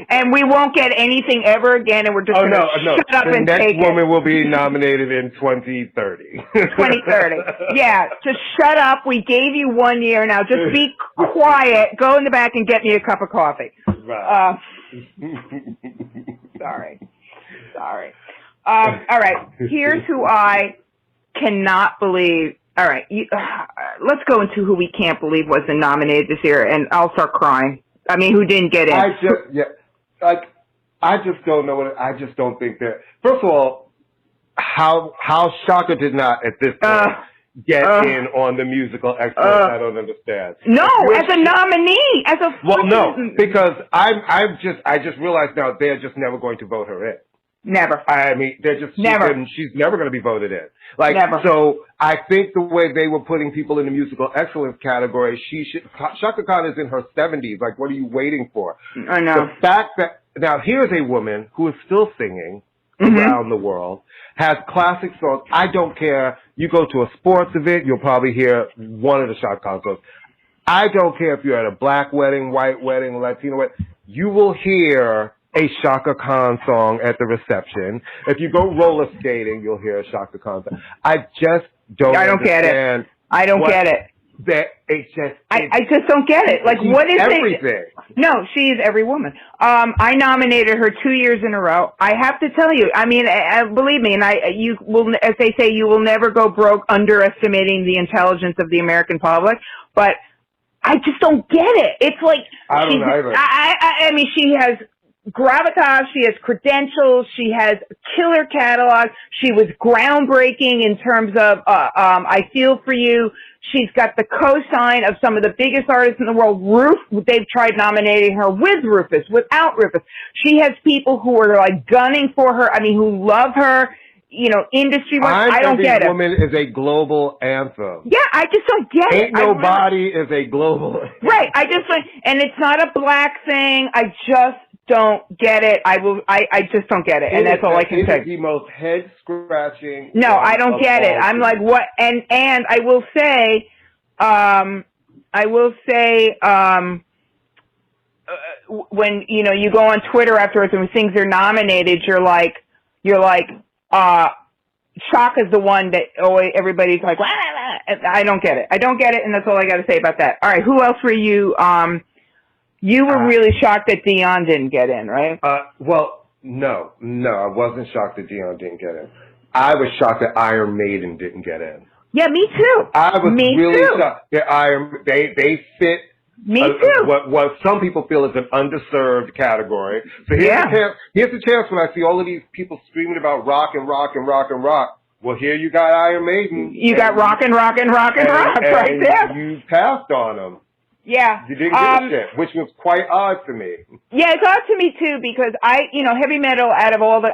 S2: And we won't get anything ever again, and we're just going to shut up and take it.
S1: The next woman will be nominated in 2030.
S2: 2030. Yeah, just shut up. We gave you 1 year. Now just be quiet. Go in the back and get me a cup of coffee.
S1: Right.
S2: Sorry. All right. Here's who I cannot believe. All right. Let's go into who we can't believe wasn't nominated this year, and I'll start crying. I mean, who didn't get in?
S1: I just don't know I just don't think that. First of all, how Shaka did not at this point get in on the musical excellence, I don't understand.
S2: No, as a nominee,
S1: no, because I just realized now they're just never going to vote her in.
S2: Never.
S1: I mean, they're just
S2: never.
S1: She's never going to be voted in. Like,
S2: never.
S1: So I think the way they were putting people in the musical excellence category, Shaka Khan is in her 70s. Like, what are you waiting for?
S2: I know.
S1: The fact that now here's a woman who is still singing around the world, has classic songs. I don't care. You go to a sports event, you'll probably hear one of the Shaka Khan songs. I don't care if you're at a black wedding, white wedding, Latino wedding. You will hear a Shaka Khan song at the reception. If you go roller skating, you'll hear a Shaka Khan song. I just don't understand.
S2: I don't get it. I just don't get it. Like, what is
S1: everything?
S2: No, she is every woman. I nominated her 2 years in a row. I have to tell you, I mean, believe me, and you will, as they say, you will never go broke underestimating the intelligence of the American public, but I just don't get it. It's like,
S1: I don't either.
S2: I mean, she has gravitas, she has credentials, she has a killer catalog, she was groundbreaking in terms of I Feel For You. She's got the cosign of some of the biggest artists in the world. RHOF, they've tried nominating her with Rufus, without Rufus. She has people who are like gunning for her, I mean, who love her, you know, industry-wise. I don't get it.
S1: Woman is a global anthem.
S2: Yeah, I just don't get it.
S1: Ain't Nobody is a global anthem.
S2: Right, and it's not a black thing. I just don't get it. I just don't get it, and that's all I can say.
S1: It is the most head-scratching.
S2: No, I don't get it. I'm like, what? And I will say, when you know you go on Twitter afterwards and when things are nominated, you're like, Shaka's the one that everybody's like, wah, wah. I don't get it. And that's all I got to say about that. All right, who else were you? You were really shocked that Dion didn't get in, right?
S1: Well, no, I wasn't shocked that Dion didn't get in. I was shocked that Iron Maiden didn't get in.
S2: Yeah, me too.
S1: I was really shocked that they fit.
S2: Me too.
S1: What some people feel is an underserved category. So here's the chance when I see all of these people screaming about rock and rock and rock and rock. Well, here you got Iron Maiden.
S2: You got rock and rock and rock and rock right there.
S1: You passed on them.
S2: Yeah.
S1: You didn't give a shit, which was quite odd to me. Yeah,
S2: it's odd to me too because heavy metal out of all the,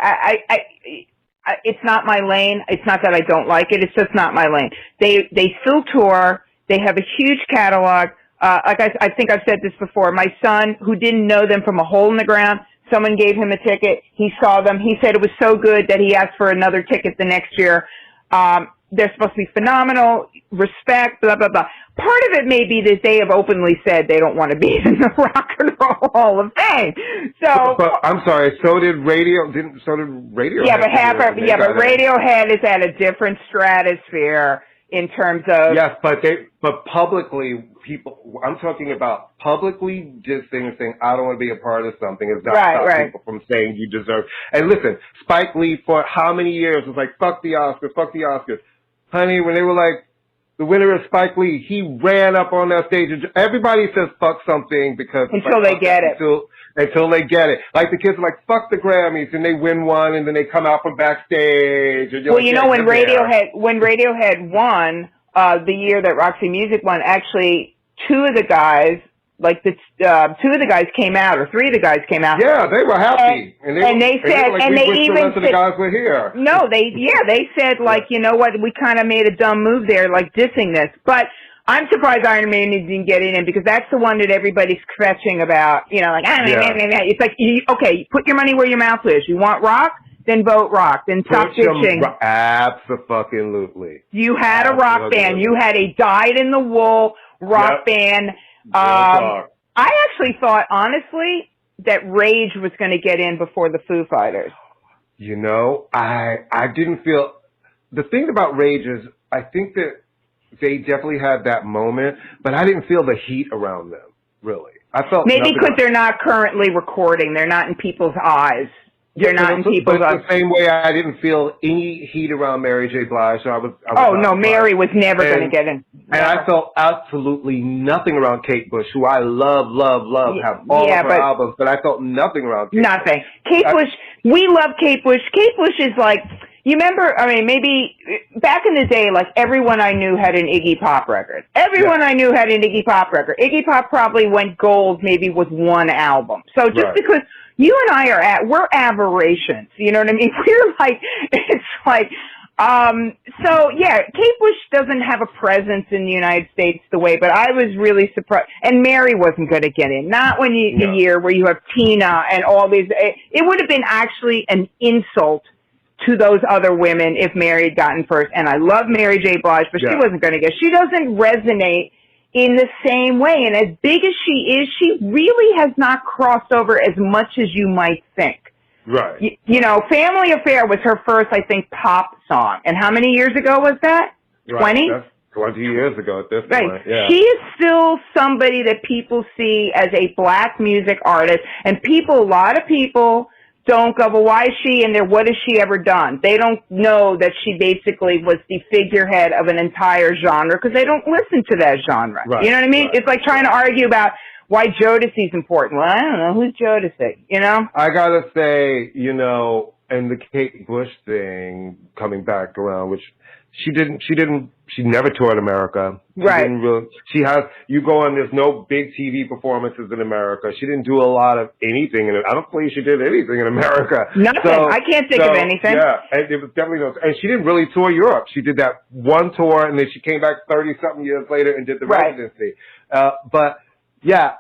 S2: it's not my lane. It's not that I don't like it. It's just not my lane. They still tour. They have a huge catalog. Like I think I've said this before. My son, who didn't know them from a hole in the ground, someone gave him a ticket. He saw them. He said it was so good that he asked for another ticket the next year. They're supposed to be phenomenal, respect, blah, blah, blah. Part of it may be that they have openly said they don't want to be in the Rock and Roll Hall of Fame. So,
S1: but I'm sorry. So did Radiohead.
S2: Yeah, but Radiohead is at a different stratosphere in terms of.
S1: Yes, but publicly, people. I'm talking about publicly dissing and saying I don't want to be a part of something. It's not stop people from saying you deserve. And listen, Spike Lee for how many years was like fuck the Oscars, fuck the Oscars. Honey, when they were like, the winner is Spike Lee, he ran up on that stage. And everybody says fuck something because
S2: until they get it.
S1: Until they get it. Like the kids are like, fuck the Grammys, and they win one, and then they come out from backstage. And
S2: well, you know, when Radiohead won, the year that Roxy Music won, actually two of the guys came out, or three of the guys came out.
S1: Yeah, they were happy. They said the guys were here.
S2: No, they said, like, you know what, we kind of made a dumb move there, like dissing this. But I'm surprised Iron Maiden didn't get in because that's the one that everybody's kvetching about, you know, like, it's like, okay, put your money where your mouth is. You want rock? then vote rock, then stop bitching.
S1: Absolutely.
S2: You had a rock band. You had a dyed-in-the-wool rock band. I actually thought, honestly, that Rage was going to get in before the Foo Fighters.
S1: You know, I didn't feel... The thing about Rage is, I think that they definitely had that moment, but I didn't feel the heat around them, really. I felt
S2: maybe because they're not currently recording. They're not in people's eyes. They're not in people's eyes.
S1: The same way I didn't feel any heat around Mary J. Blige. So I was
S2: no, Mary was never going to get in.
S1: And I felt absolutely nothing around Kate Bush, who I love, have all of her albums, but I felt nothing around Kate Bush.
S2: Kate Bush, we love Kate Bush. Kate Bush is like... You remember, I mean, maybe back in the day, like everyone I knew had an Iggy Pop record. Everyone I knew had an Iggy Pop record. Iggy Pop probably went gold maybe with one album. So just because you and I we're aberrations, you know what I mean? We're like, it's like, so yeah, Kate Bush doesn't have a presence in the United States the way, but I was really surprised. And Mary wasn't going to get in. Not when the year where you have Tina and all these, it would have been actually an insult to those other women if Mary had gotten first. And I love Mary J. Blige, but she wasn't going to get. She doesn't resonate in the same way. And as big as she is, she really has not crossed over as much as you might think.
S1: Right.
S2: You know, Family Affair was her first, I think, pop song. And how many years ago was that? 20?
S1: That's 20 years ago at this point. Yeah.
S2: She is still somebody that people see as a black music artist. And a lot of people don't go, well, why is she in there? What has she ever done? They don't know that she basically was the figurehead of an entire genre because they don't listen to that genre. Right, you know what I mean? Right. It's like trying to argue about why Jodeci's important. Well, I don't know. Who's Jodeci? You know?
S1: I got to say, you know, and the Kate Bush thing coming back around, which she never toured America. You go on, there's no big TV performances in America. She didn't do a lot of anything. I don't believe she did anything in America.
S2: Nothing. I can't think of anything.
S1: Yeah, and it was definitely no, and she didn't really tour Europe. She did that one tour, and then she came back 30-something years later and did the residency. But, yeah,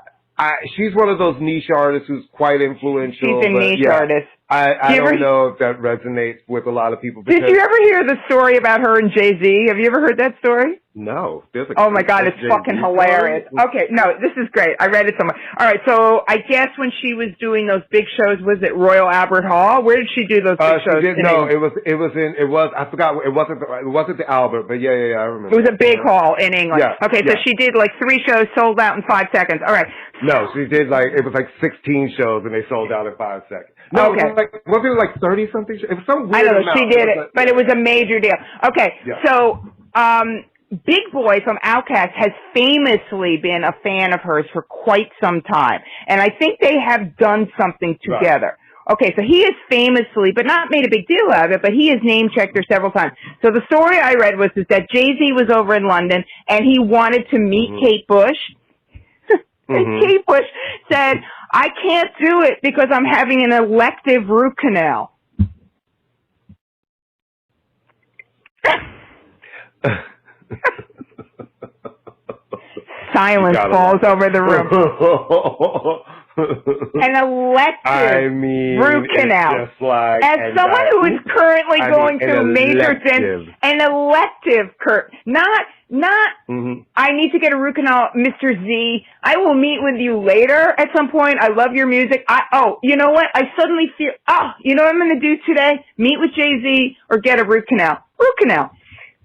S1: she's one of those niche artists who's quite influential.
S2: She's a niche artist.
S1: I don't know if that resonates with a lot of people.
S2: Did you ever hear the story about her and Jay-Z? Have you ever heard that story?
S1: No.
S2: Oh, my God, it's fucking hilarious. Okay, no, this is great. I read it somewhere. All right, so I guess when she was doing those big shows, was it Royal Albert Hall? Where did she do those big shows?
S1: I forgot, it wasn't the Albert, but yeah, I remember.
S2: It was a big hall in England.
S1: Yeah,
S2: okay, so she did like 3 shows, sold out in 5 seconds. All right.
S1: No, she did it was like 16 shows and they sold out in 5 seconds. No,
S2: okay.
S1: Wasn't it like 30-something? It was some weird
S2: I know,
S1: amount.
S2: she did it, but it was a major deal. Okay, so Big Boy from Outkast has famously been a fan of hers for quite some time, and I think they have done something together. Right. Okay, so he has famously, but not made a big deal out of it, but he has name-checked her several times. So the story I read was that Jay-Z was over in London, and he wanted to meet Kate Bush. And Kate Bush said, I can't do it because I'm having an elective root canal. Silence falls over the room. An elective root canal. As someone who is currently going through major an elective not I need to get a root canal, Mr. Z. I will meet with you later at some point. I love your music. You know what? I suddenly feel, you know what I'm going to do today? Meet with Jay-Z or get a root canal. Root canal.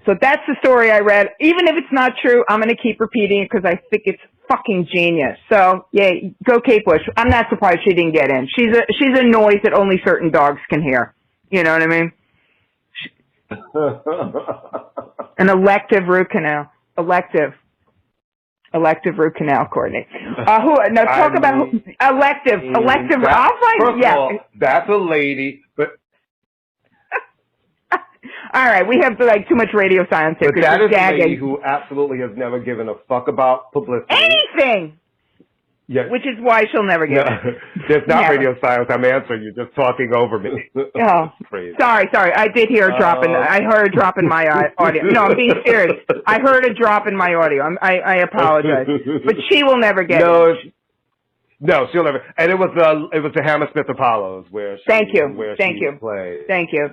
S2: So that's the story I read. Even if it's not true, I'm going to keep repeating it because I think it's fucking genius. So, yeah, go Kate Bush. I'm not surprised she didn't get in. She's a noise that only certain dogs can hear. You know what I mean? An elective root canal. Elective root canal, Courtney. Talk about elective. I'll find. Yeah,
S1: all, that's a lady, but.
S2: All right, we have like too much radio silence here.
S1: But that is a lady who absolutely has never given a fuck about publicity.
S2: Anything.
S1: Yes.
S2: Which is why she'll never get it.
S1: There's not radio silence. I'm answering you. Just talking over me.
S2: Oh, crazy. Sorry. I did hear a drop I heard a drop in my audio. No, I'm being serious. I heard a drop in my audio. I apologize. But she will never get it.
S1: No, she'll never. And it was the Hammersmith Apollos where she
S2: Thank you.
S1: played.
S2: Thank you.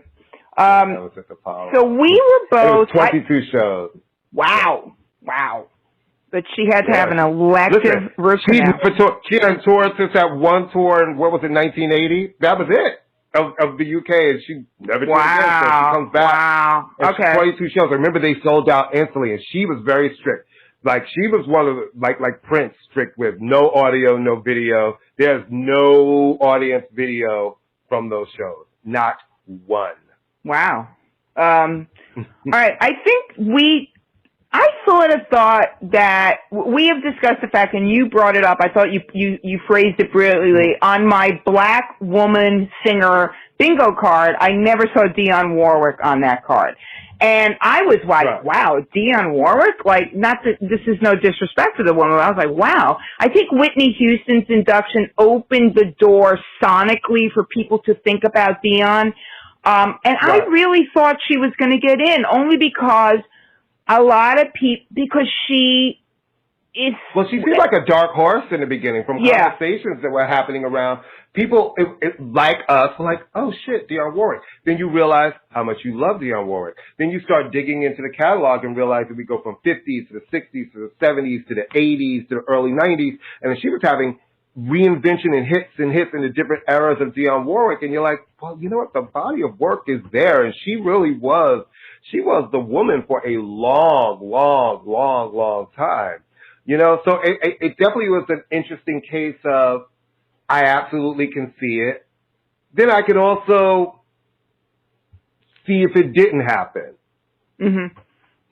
S1: Hammersmith Apollos.
S2: So we were both.
S1: It was 22 shows.
S2: Wow. But she had to have an elective root canal.
S1: She had toured since that one tour in, what was it, 1980? That was it. Of the UK, and she never did again. So she comes back.
S2: Wow. Okay.
S1: 22 shows. I remember they sold out instantly, and she was very strict. Like, she was one of the, like Prince, strict with no audio, no video. There's no audience video from those shows. Not one.
S2: Wow. All right. I sort of thought that we have discussed the fact, and you brought it up. I thought you phrased it brilliantly. On my black woman singer bingo card, I never saw Dionne Warwick on that card. And I was like, wow, Dionne Warwick? Like, not that this is no disrespect to the woman. I was like, wow. I think Whitney Houston's induction opened the door sonically for people to think about Dionne. I really thought she was going to get in, only because a lot of people, because she is...
S1: Well, she seemed like a dark horse in the beginning from conversations that were happening around. People like us were like, oh, shit, Dionne Warwick. Then you realize how much you love Dionne Warwick. Then you start digging into the catalog and realize that we go from 50s to the 60s to the 70s to the 80s to the early 90s. And then she was having reinvention and hits in the different eras of Dionne Warwick. And you're like, well, you know what? The body of work is there. And she really was... She was the woman for a long time. You know, so it definitely was an interesting case of, I absolutely can see it. Then I can also see if it didn't happen.
S2: Mm-hmm.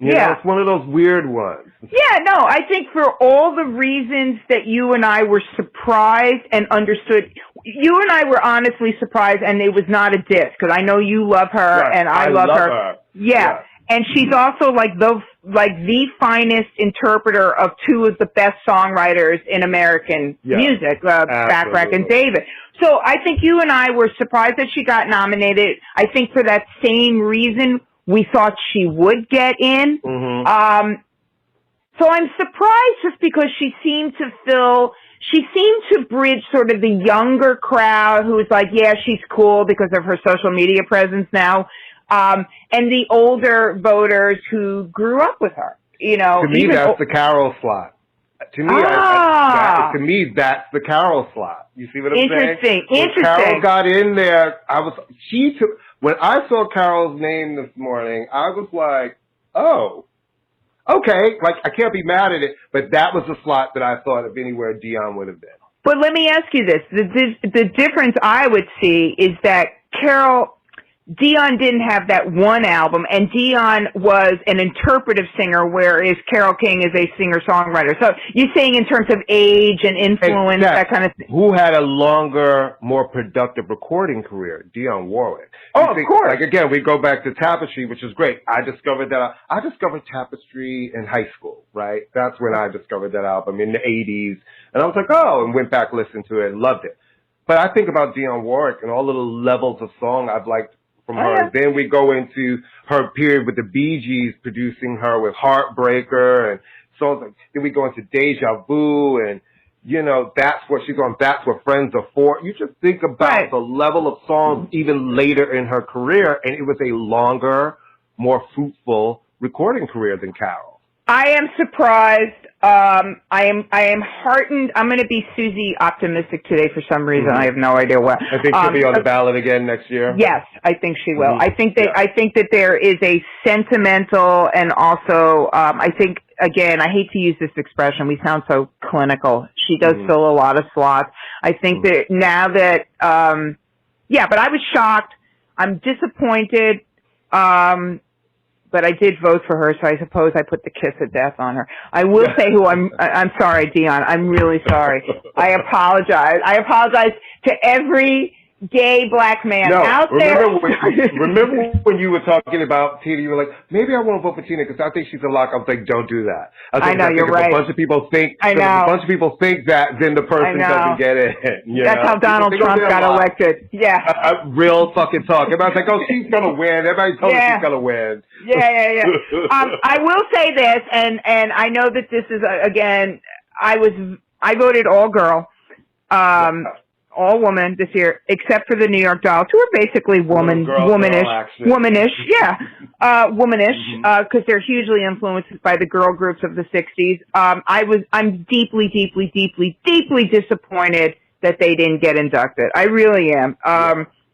S1: You know, it's one of those weird ones.
S2: Yeah, no, I think for all the reasons that you and I were surprised and understood, you and I were honestly surprised, and it was not a diss, because I know you love her, and I love her. Yeah. And she's also like the finest interpreter of two of the best songwriters in American music, Bacharach and David. So I think you and I were surprised that she got nominated. I think for that same reason, we thought she would get in.
S1: Mm-hmm.
S2: So I'm surprised just because she seemed to bridge sort of the younger crowd who was like, yeah, she's cool because of her social media presence now. And the older voters who grew up with her, you know.
S1: To me, that's the Carol slot. To me, to me, that's the Carol slot. You see what I'm saying? When Carol got in there, when I saw Carol's name this morning, I was like, oh, okay. Like, I can't be mad at it, but that was the slot that I thought, if anywhere, Dionne would have been.
S2: But let me ask you this. The difference I would see is that Dionne didn't have that one album, and Dionne was an interpretive singer, whereas Carole King is a singer-songwriter. So you're saying in terms of age and influence, that kind of thing.
S1: Who had a longer, more productive recording career? Dionne Warwick.
S2: Of course.
S1: Like, again, we go back to Tapestry, which is great. I discovered Tapestry in high school, right? That's when I discovered that album in the 80s. And I was like, oh, and went back, listened to it, and loved it. But I think about Dionne Warwick and all the levels of song I've liked from her. Then we go into her period with the Bee Gees producing her with Heartbreaker and songs like, then we go into Deja Vu and, you know, that's what she's on, that's what Friends Are For. You just think about the level of songs even later in her career, and it was a longer, more fruitful recording career than Carol.
S2: I am surprised. I am heartened. I'm going to be Susie optimistic today for some reason. I have no idea why.
S1: I think she'll be on the ballot again next year.
S2: Yes, I think she will. I think that there is a sentimental and also I think, again, I hate to use this expression. We sound so clinical. She does fill a lot of slots. I think that now that but I was shocked. I'm disappointed. But I did vote for her, so I suppose I put the kiss of death on her. I will say I'm sorry, Dionne. I'm really sorry. I apologize. I apologize to every gay black man out there.
S1: Remember when you were talking about Tina, you were like, maybe I won't vote for Tina because I think she's a lock. I was like, don't do that.
S2: I know, you're right.
S1: If a bunch of people think that, then the person doesn't get it.
S2: That's how Donald Trump got elected. Yeah.
S1: Real fucking talk. Everybody's like, oh, she's going to win. Everybody told her she's going to win.
S2: Yeah. I will say this, and I know that this is, again, I voted all girl. All women this year, except for the New York Dolls, who are basically womanish, because they're hugely influenced by the girl groups of the '60s. I'm deeply, deeply, deeply, deeply disappointed that they didn't get inducted. I really am.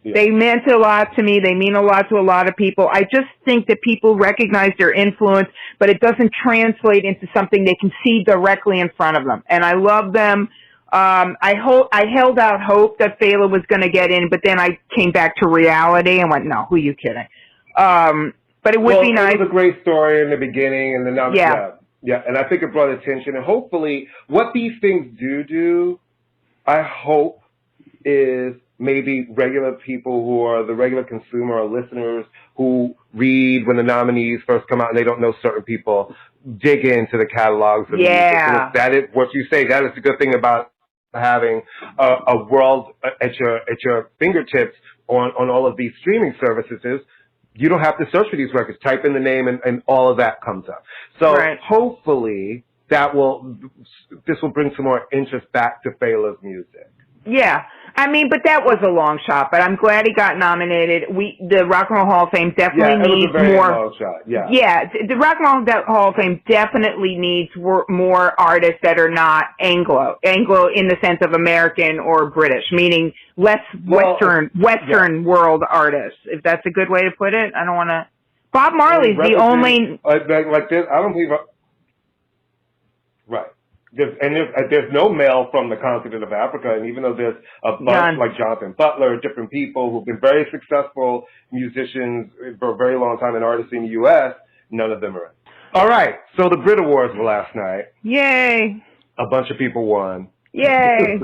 S2: They meant a lot to me. They mean a lot to a lot of people. I just think that people recognize their influence, but it doesn't translate into something they can see directly in front of them. And I love them. I held out hope that Fela was going to get in, but then I came back to reality and went, no, who are you kidding? But it would be nice.
S1: It was a great story in the beginning, and then and I think it brought attention. And hopefully, what these things do, I hope, is maybe regular people who are the regular consumer or listeners who read when the nominees first come out and they don't know certain people, dig into the catalogs of music. That is what you say. That is the good thing about having a world at your fingertips on all of these streaming services is you don't have to search for these records. Type in the name and all of that comes up. So hopefully this will bring some more interest back to Fela's music.
S2: Yeah. I mean, but that was a long shot, but I'm glad he got nominated. The Rock and Roll Hall of Fame definitely needs more.
S1: Long shot.
S2: The Rock and Roll Hall of Fame definitely needs more artists that are not Anglo in the sense of American or British, meaning less Western world artists, if that's a good way to put it. I don't want to. Bob Marley's the only.
S1: Like this, I don't believe. Right. There's no male from the continent of Africa, and even though there's a bunch like Jonathan Butler, different people who've been very successful musicians for a very long time and artists in the U.S., none of them are in. All right, so the Brit Awards were last night.
S2: Yay!
S1: A bunch of people won.
S2: Yay!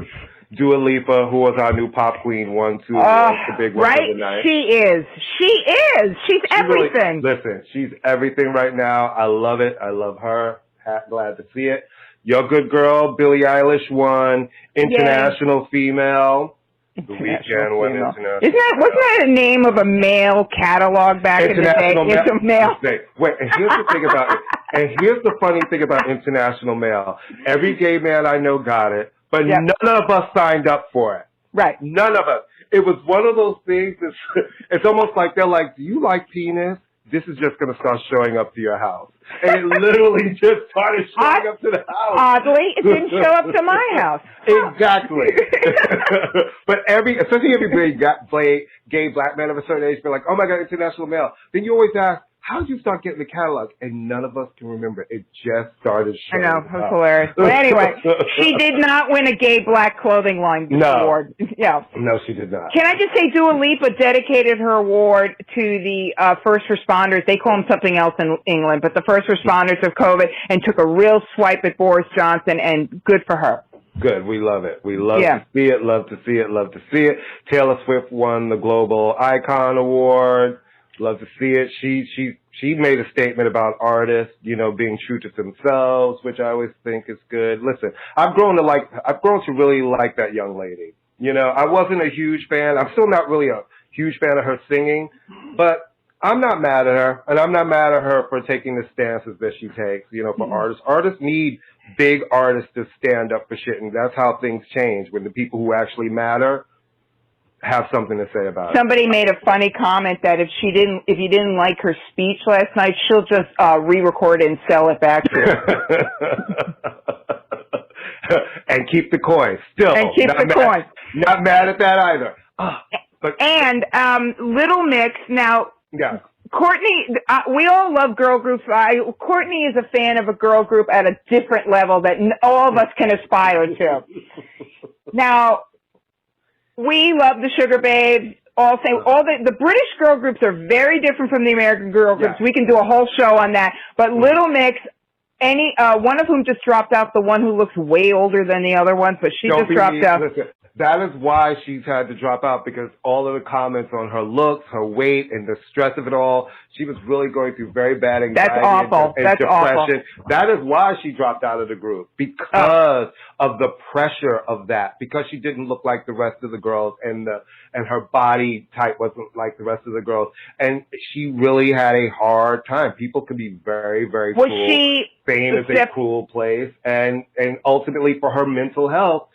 S1: Dua Lipa, who was our new pop queen, won two awards, the big one of the night.
S2: She is. She's everything.
S1: Listen, she's everything right now. I love it. I love her. Glad to see it. Your good girl, Billie Eilish, won International Female. The Weeknd won International.
S2: Wasn't that a name of a male catalog back in the day? It's a male.
S1: Wait, and here's the thing about it. And here's the funny thing about International Male. Every gay man I know got it, but none of us signed up for it.
S2: Right.
S1: None of us. It was one of those things. It's almost like they're like, do you like penis? This is just going to start showing up to your house. And it literally just started showing up to the house.
S2: Oddly, it didn't show up to my house.
S1: Exactly. But especially every gay black man of a certain age, be like, oh my God, International Male. Then you always ask, how did you start getting the catalog? And none of us can remember. It just started showing up.
S2: I know, it was hilarious. But anyway, she did not win a gay black clothing line award. Yeah.
S1: No, she did not.
S2: Can I just say Dua Lipa dedicated her award to the first responders. They call them something else in England, but the first responders of COVID, and took a real swipe at Boris Johnson, and good for her.
S1: Good. We love it. We love to see it, love to see it, love to see it. Taylor Swift won the Global Icon Award. Love to see it. She made a statement about artists, being true to themselves, which I always think is good. Listen, I've grown to really like that young lady. I wasn't a huge fan. I'm still not really a huge fan of her singing, but I'm not mad at her, and I'm not mad at her for taking the stances that she takes, for artists. Artists need big artists to stand up for shit, and that's how things change, when the people who actually matter have something to say about it.
S2: Somebody made a funny comment that if you didn't like her speech last night, she'll just re-record it and sell it back to you.
S1: And keep the coin. Still.
S2: And keep the coin.
S1: Not mad at that either.
S2: Little Mix, now, Courtney, we all love girl groups. Courtney is a fan of a girl group at a different level that all of us can aspire to. Now, we love the Sugar Babes. The British girl groups are very different from the American girl groups. We can do a whole show on that. But Little Mix, one of whom just dropped out, the one who looks way older than the other ones, but she just dropped out.
S1: Listen, that is why she's had to drop out, because all of the comments on her looks, her weight, and the stress of it all, she was really going through very bad anxiety and depression.
S2: Awful.
S1: That is why she dropped out of the group, because of the pressure of that, because she didn't look like the rest of the girls, and her body type wasn't like the rest of the girls, and she really had a hard time. People can be very, very cruel. Fame is a cruel place, and ultimately for her mental health,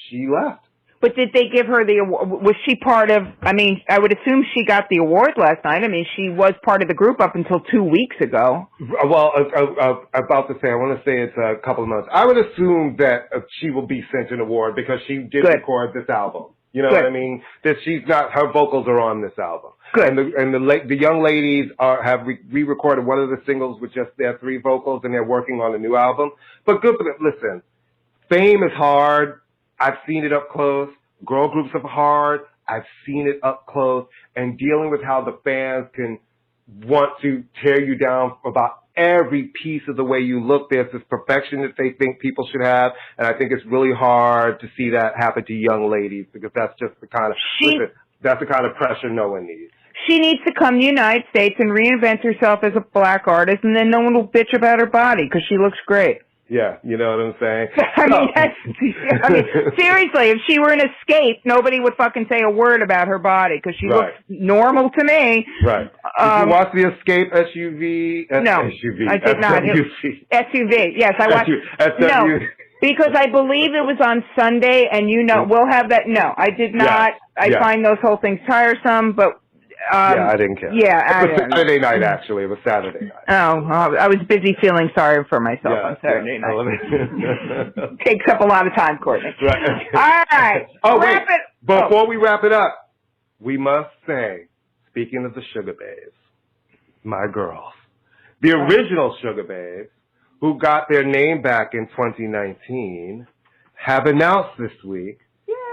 S1: she left.
S2: But did they give her the award? Was she part of, I would assume she got the award last night. She was part of the group up until 2 weeks ago.
S1: Well, about to say, I want to say it's a couple of months. I would assume that she will be sent an award because she did record this album. You know what I mean? That her vocals are on this album.
S2: Good.
S1: And the young ladies have re-recorded one of the singles with just their 3 vocals, and they're working on a new album. But good for them. Listen, fame is hard. I've seen it up close. Girl groups are hard. I've seen it up close. And dealing with how the fans can want to tear you down about every piece of the way you look. There's this perfection that they think people should have. And I think it's really hard to see that happen to young ladies because that's just the kind of, that's the kind of pressure no one needs.
S2: She needs to come to the United States and reinvent herself as a black artist, and then no one will bitch about her body because she looks great.
S1: Yeah, you know what I'm saying?
S2: Seriously, if she were an Escape, nobody would fucking say a word about her body because she looks normal to me.
S1: Right. Did you watch the Escape SUV?
S2: No,
S1: SUV.
S2: I did not. SUV. Yes, I watched. No, because I believe it was on Sunday, and we'll have that. No, I did not. I find those whole things tiresome, but.
S1: I didn't care.
S2: Yeah,
S1: it was Saturday night, actually. It was Saturday night.
S2: Oh, I was busy feeling sorry for myself on Saturday night. Takes up a lot of time, Courtney.
S1: Right.
S2: All right.
S1: Oh, wait. Before we wrap it up, we must say, speaking of the Sugar Babes, my girls, the original Sugar Babes, who got their name back in 2019, have announced this week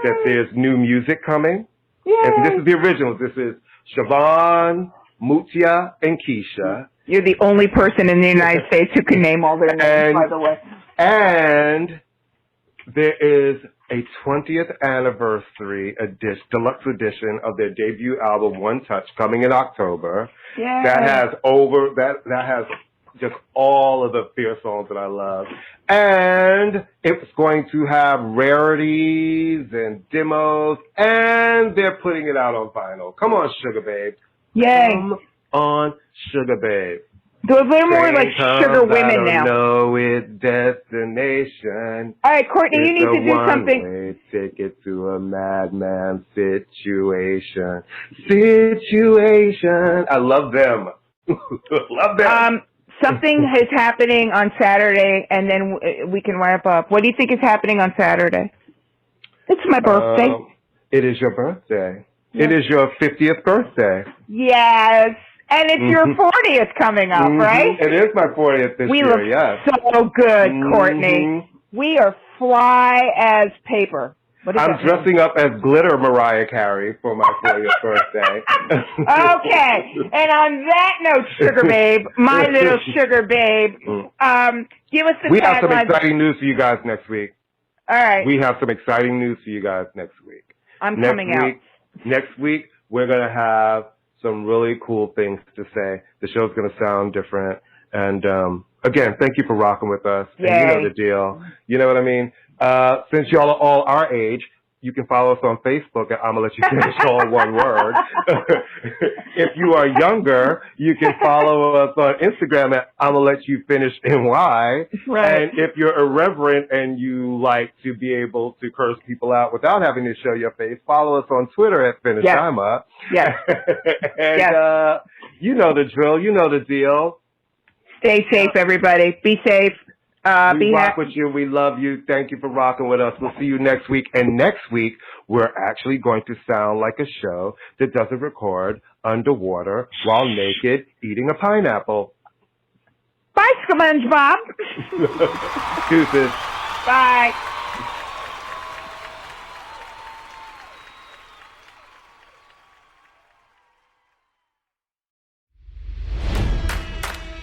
S1: that there's new music coming. Yay. And this is the originals. This is Siobhan, Mutia, and Keisha.
S2: You're the only person in the United States who can name all their names, by the way.
S1: And there is a 20th anniversary deluxe edition of their debut album, One Touch, coming in October.
S2: Yeah.
S1: That has just all of the fierce songs that I love. And it's going to have rarities and demos, and they're putting it out on vinyl. Come on, Sugar Babe.
S2: Yay.
S1: Come on, Sugar Babe.
S2: They're more like Sugar Women now.
S1: No, it's destination.
S2: All right, Courtney, you need to do something.
S1: One-way ticket to a madman situation. Situation. I love them. Love them.
S2: Something is happening on Saturday, and then we can wrap up. What do you think is happening on Saturday? It's my birthday.
S1: It is your birthday. Yes. It is your 50th birthday.
S2: Yes. And it's your 40th coming up, right?
S1: It is my 40th this year,
S2: We look so good, Courtney. We are fly as paper.
S1: I'm dressing up as glitter Mariah Carey for my 40th birthday.
S2: Okay. And on that note, Sugar Babe, my little Sugar Babe, give us the
S1: We have some exciting news for you guys next week.
S2: All right.
S1: We have some exciting news for you guys next week.
S2: I'm coming out.
S1: Next week, we're going to have some really cool things to say. The show's going to sound different. And, again, thank you for rocking with us.
S2: Yay.
S1: And you know the deal. You know what I mean? Since y'all are all our age, you can follow us on Facebook at ImmaLetYouFinish, all one word. If you are younger, you can follow us on Instagram at ImmaLetYouFinishNY.
S2: Right.
S1: And if you're irreverent and you like to be able to curse people out without having to show your face, follow us on Twitter at FinishImma.
S2: Yes.
S1: And you know the drill. You know the deal.
S2: Stay safe, everybody. Be safe.
S1: We rock with you. We love you. Thank you for rocking with us. We'll see you next week. And next week, we're actually going to sound like a show that doesn't record underwater while naked eating a pineapple.
S2: Bye, SpongeBob.
S1: Deuces.
S2: Bye.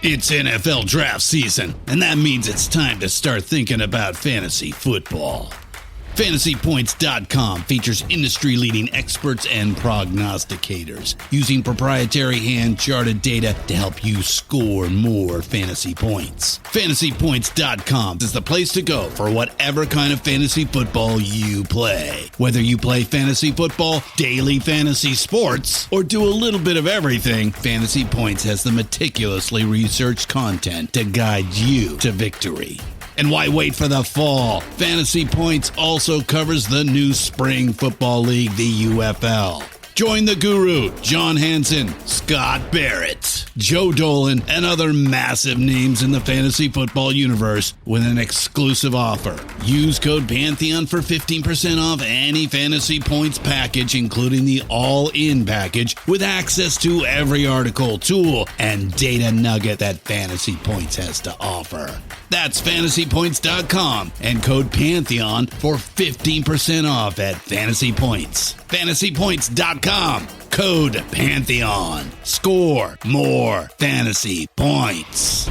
S3: It's NFL draft season, and that means it's time to start thinking about fantasy football. FantasyPoints.com features industry-leading experts and prognosticators using proprietary hand-charted data to help you score more fantasy points. FantasyPoints.com is the place to go for whatever kind of fantasy football you play. Whether you play fantasy football, daily fantasy sports, or do a little bit of everything, Fantasy Points has the meticulously researched content to guide you to victory. And why wait for the fall? Fantasy Points also covers the new spring football league, the UFL. Join the guru, John Hansen, Scott Barrett, Joe Dolan, and other massive names in the fantasy football universe with an exclusive offer. Use code Pantheon for 15% off any Fantasy Points package, including the all-in package, with access to every article, tool, and data nugget that Fantasy Points has to offer. That's fantasypoints.com and code Pantheon for 15% off at Fantasy Points. Fantasypoints.com, code Pantheon. Score more fantasy points.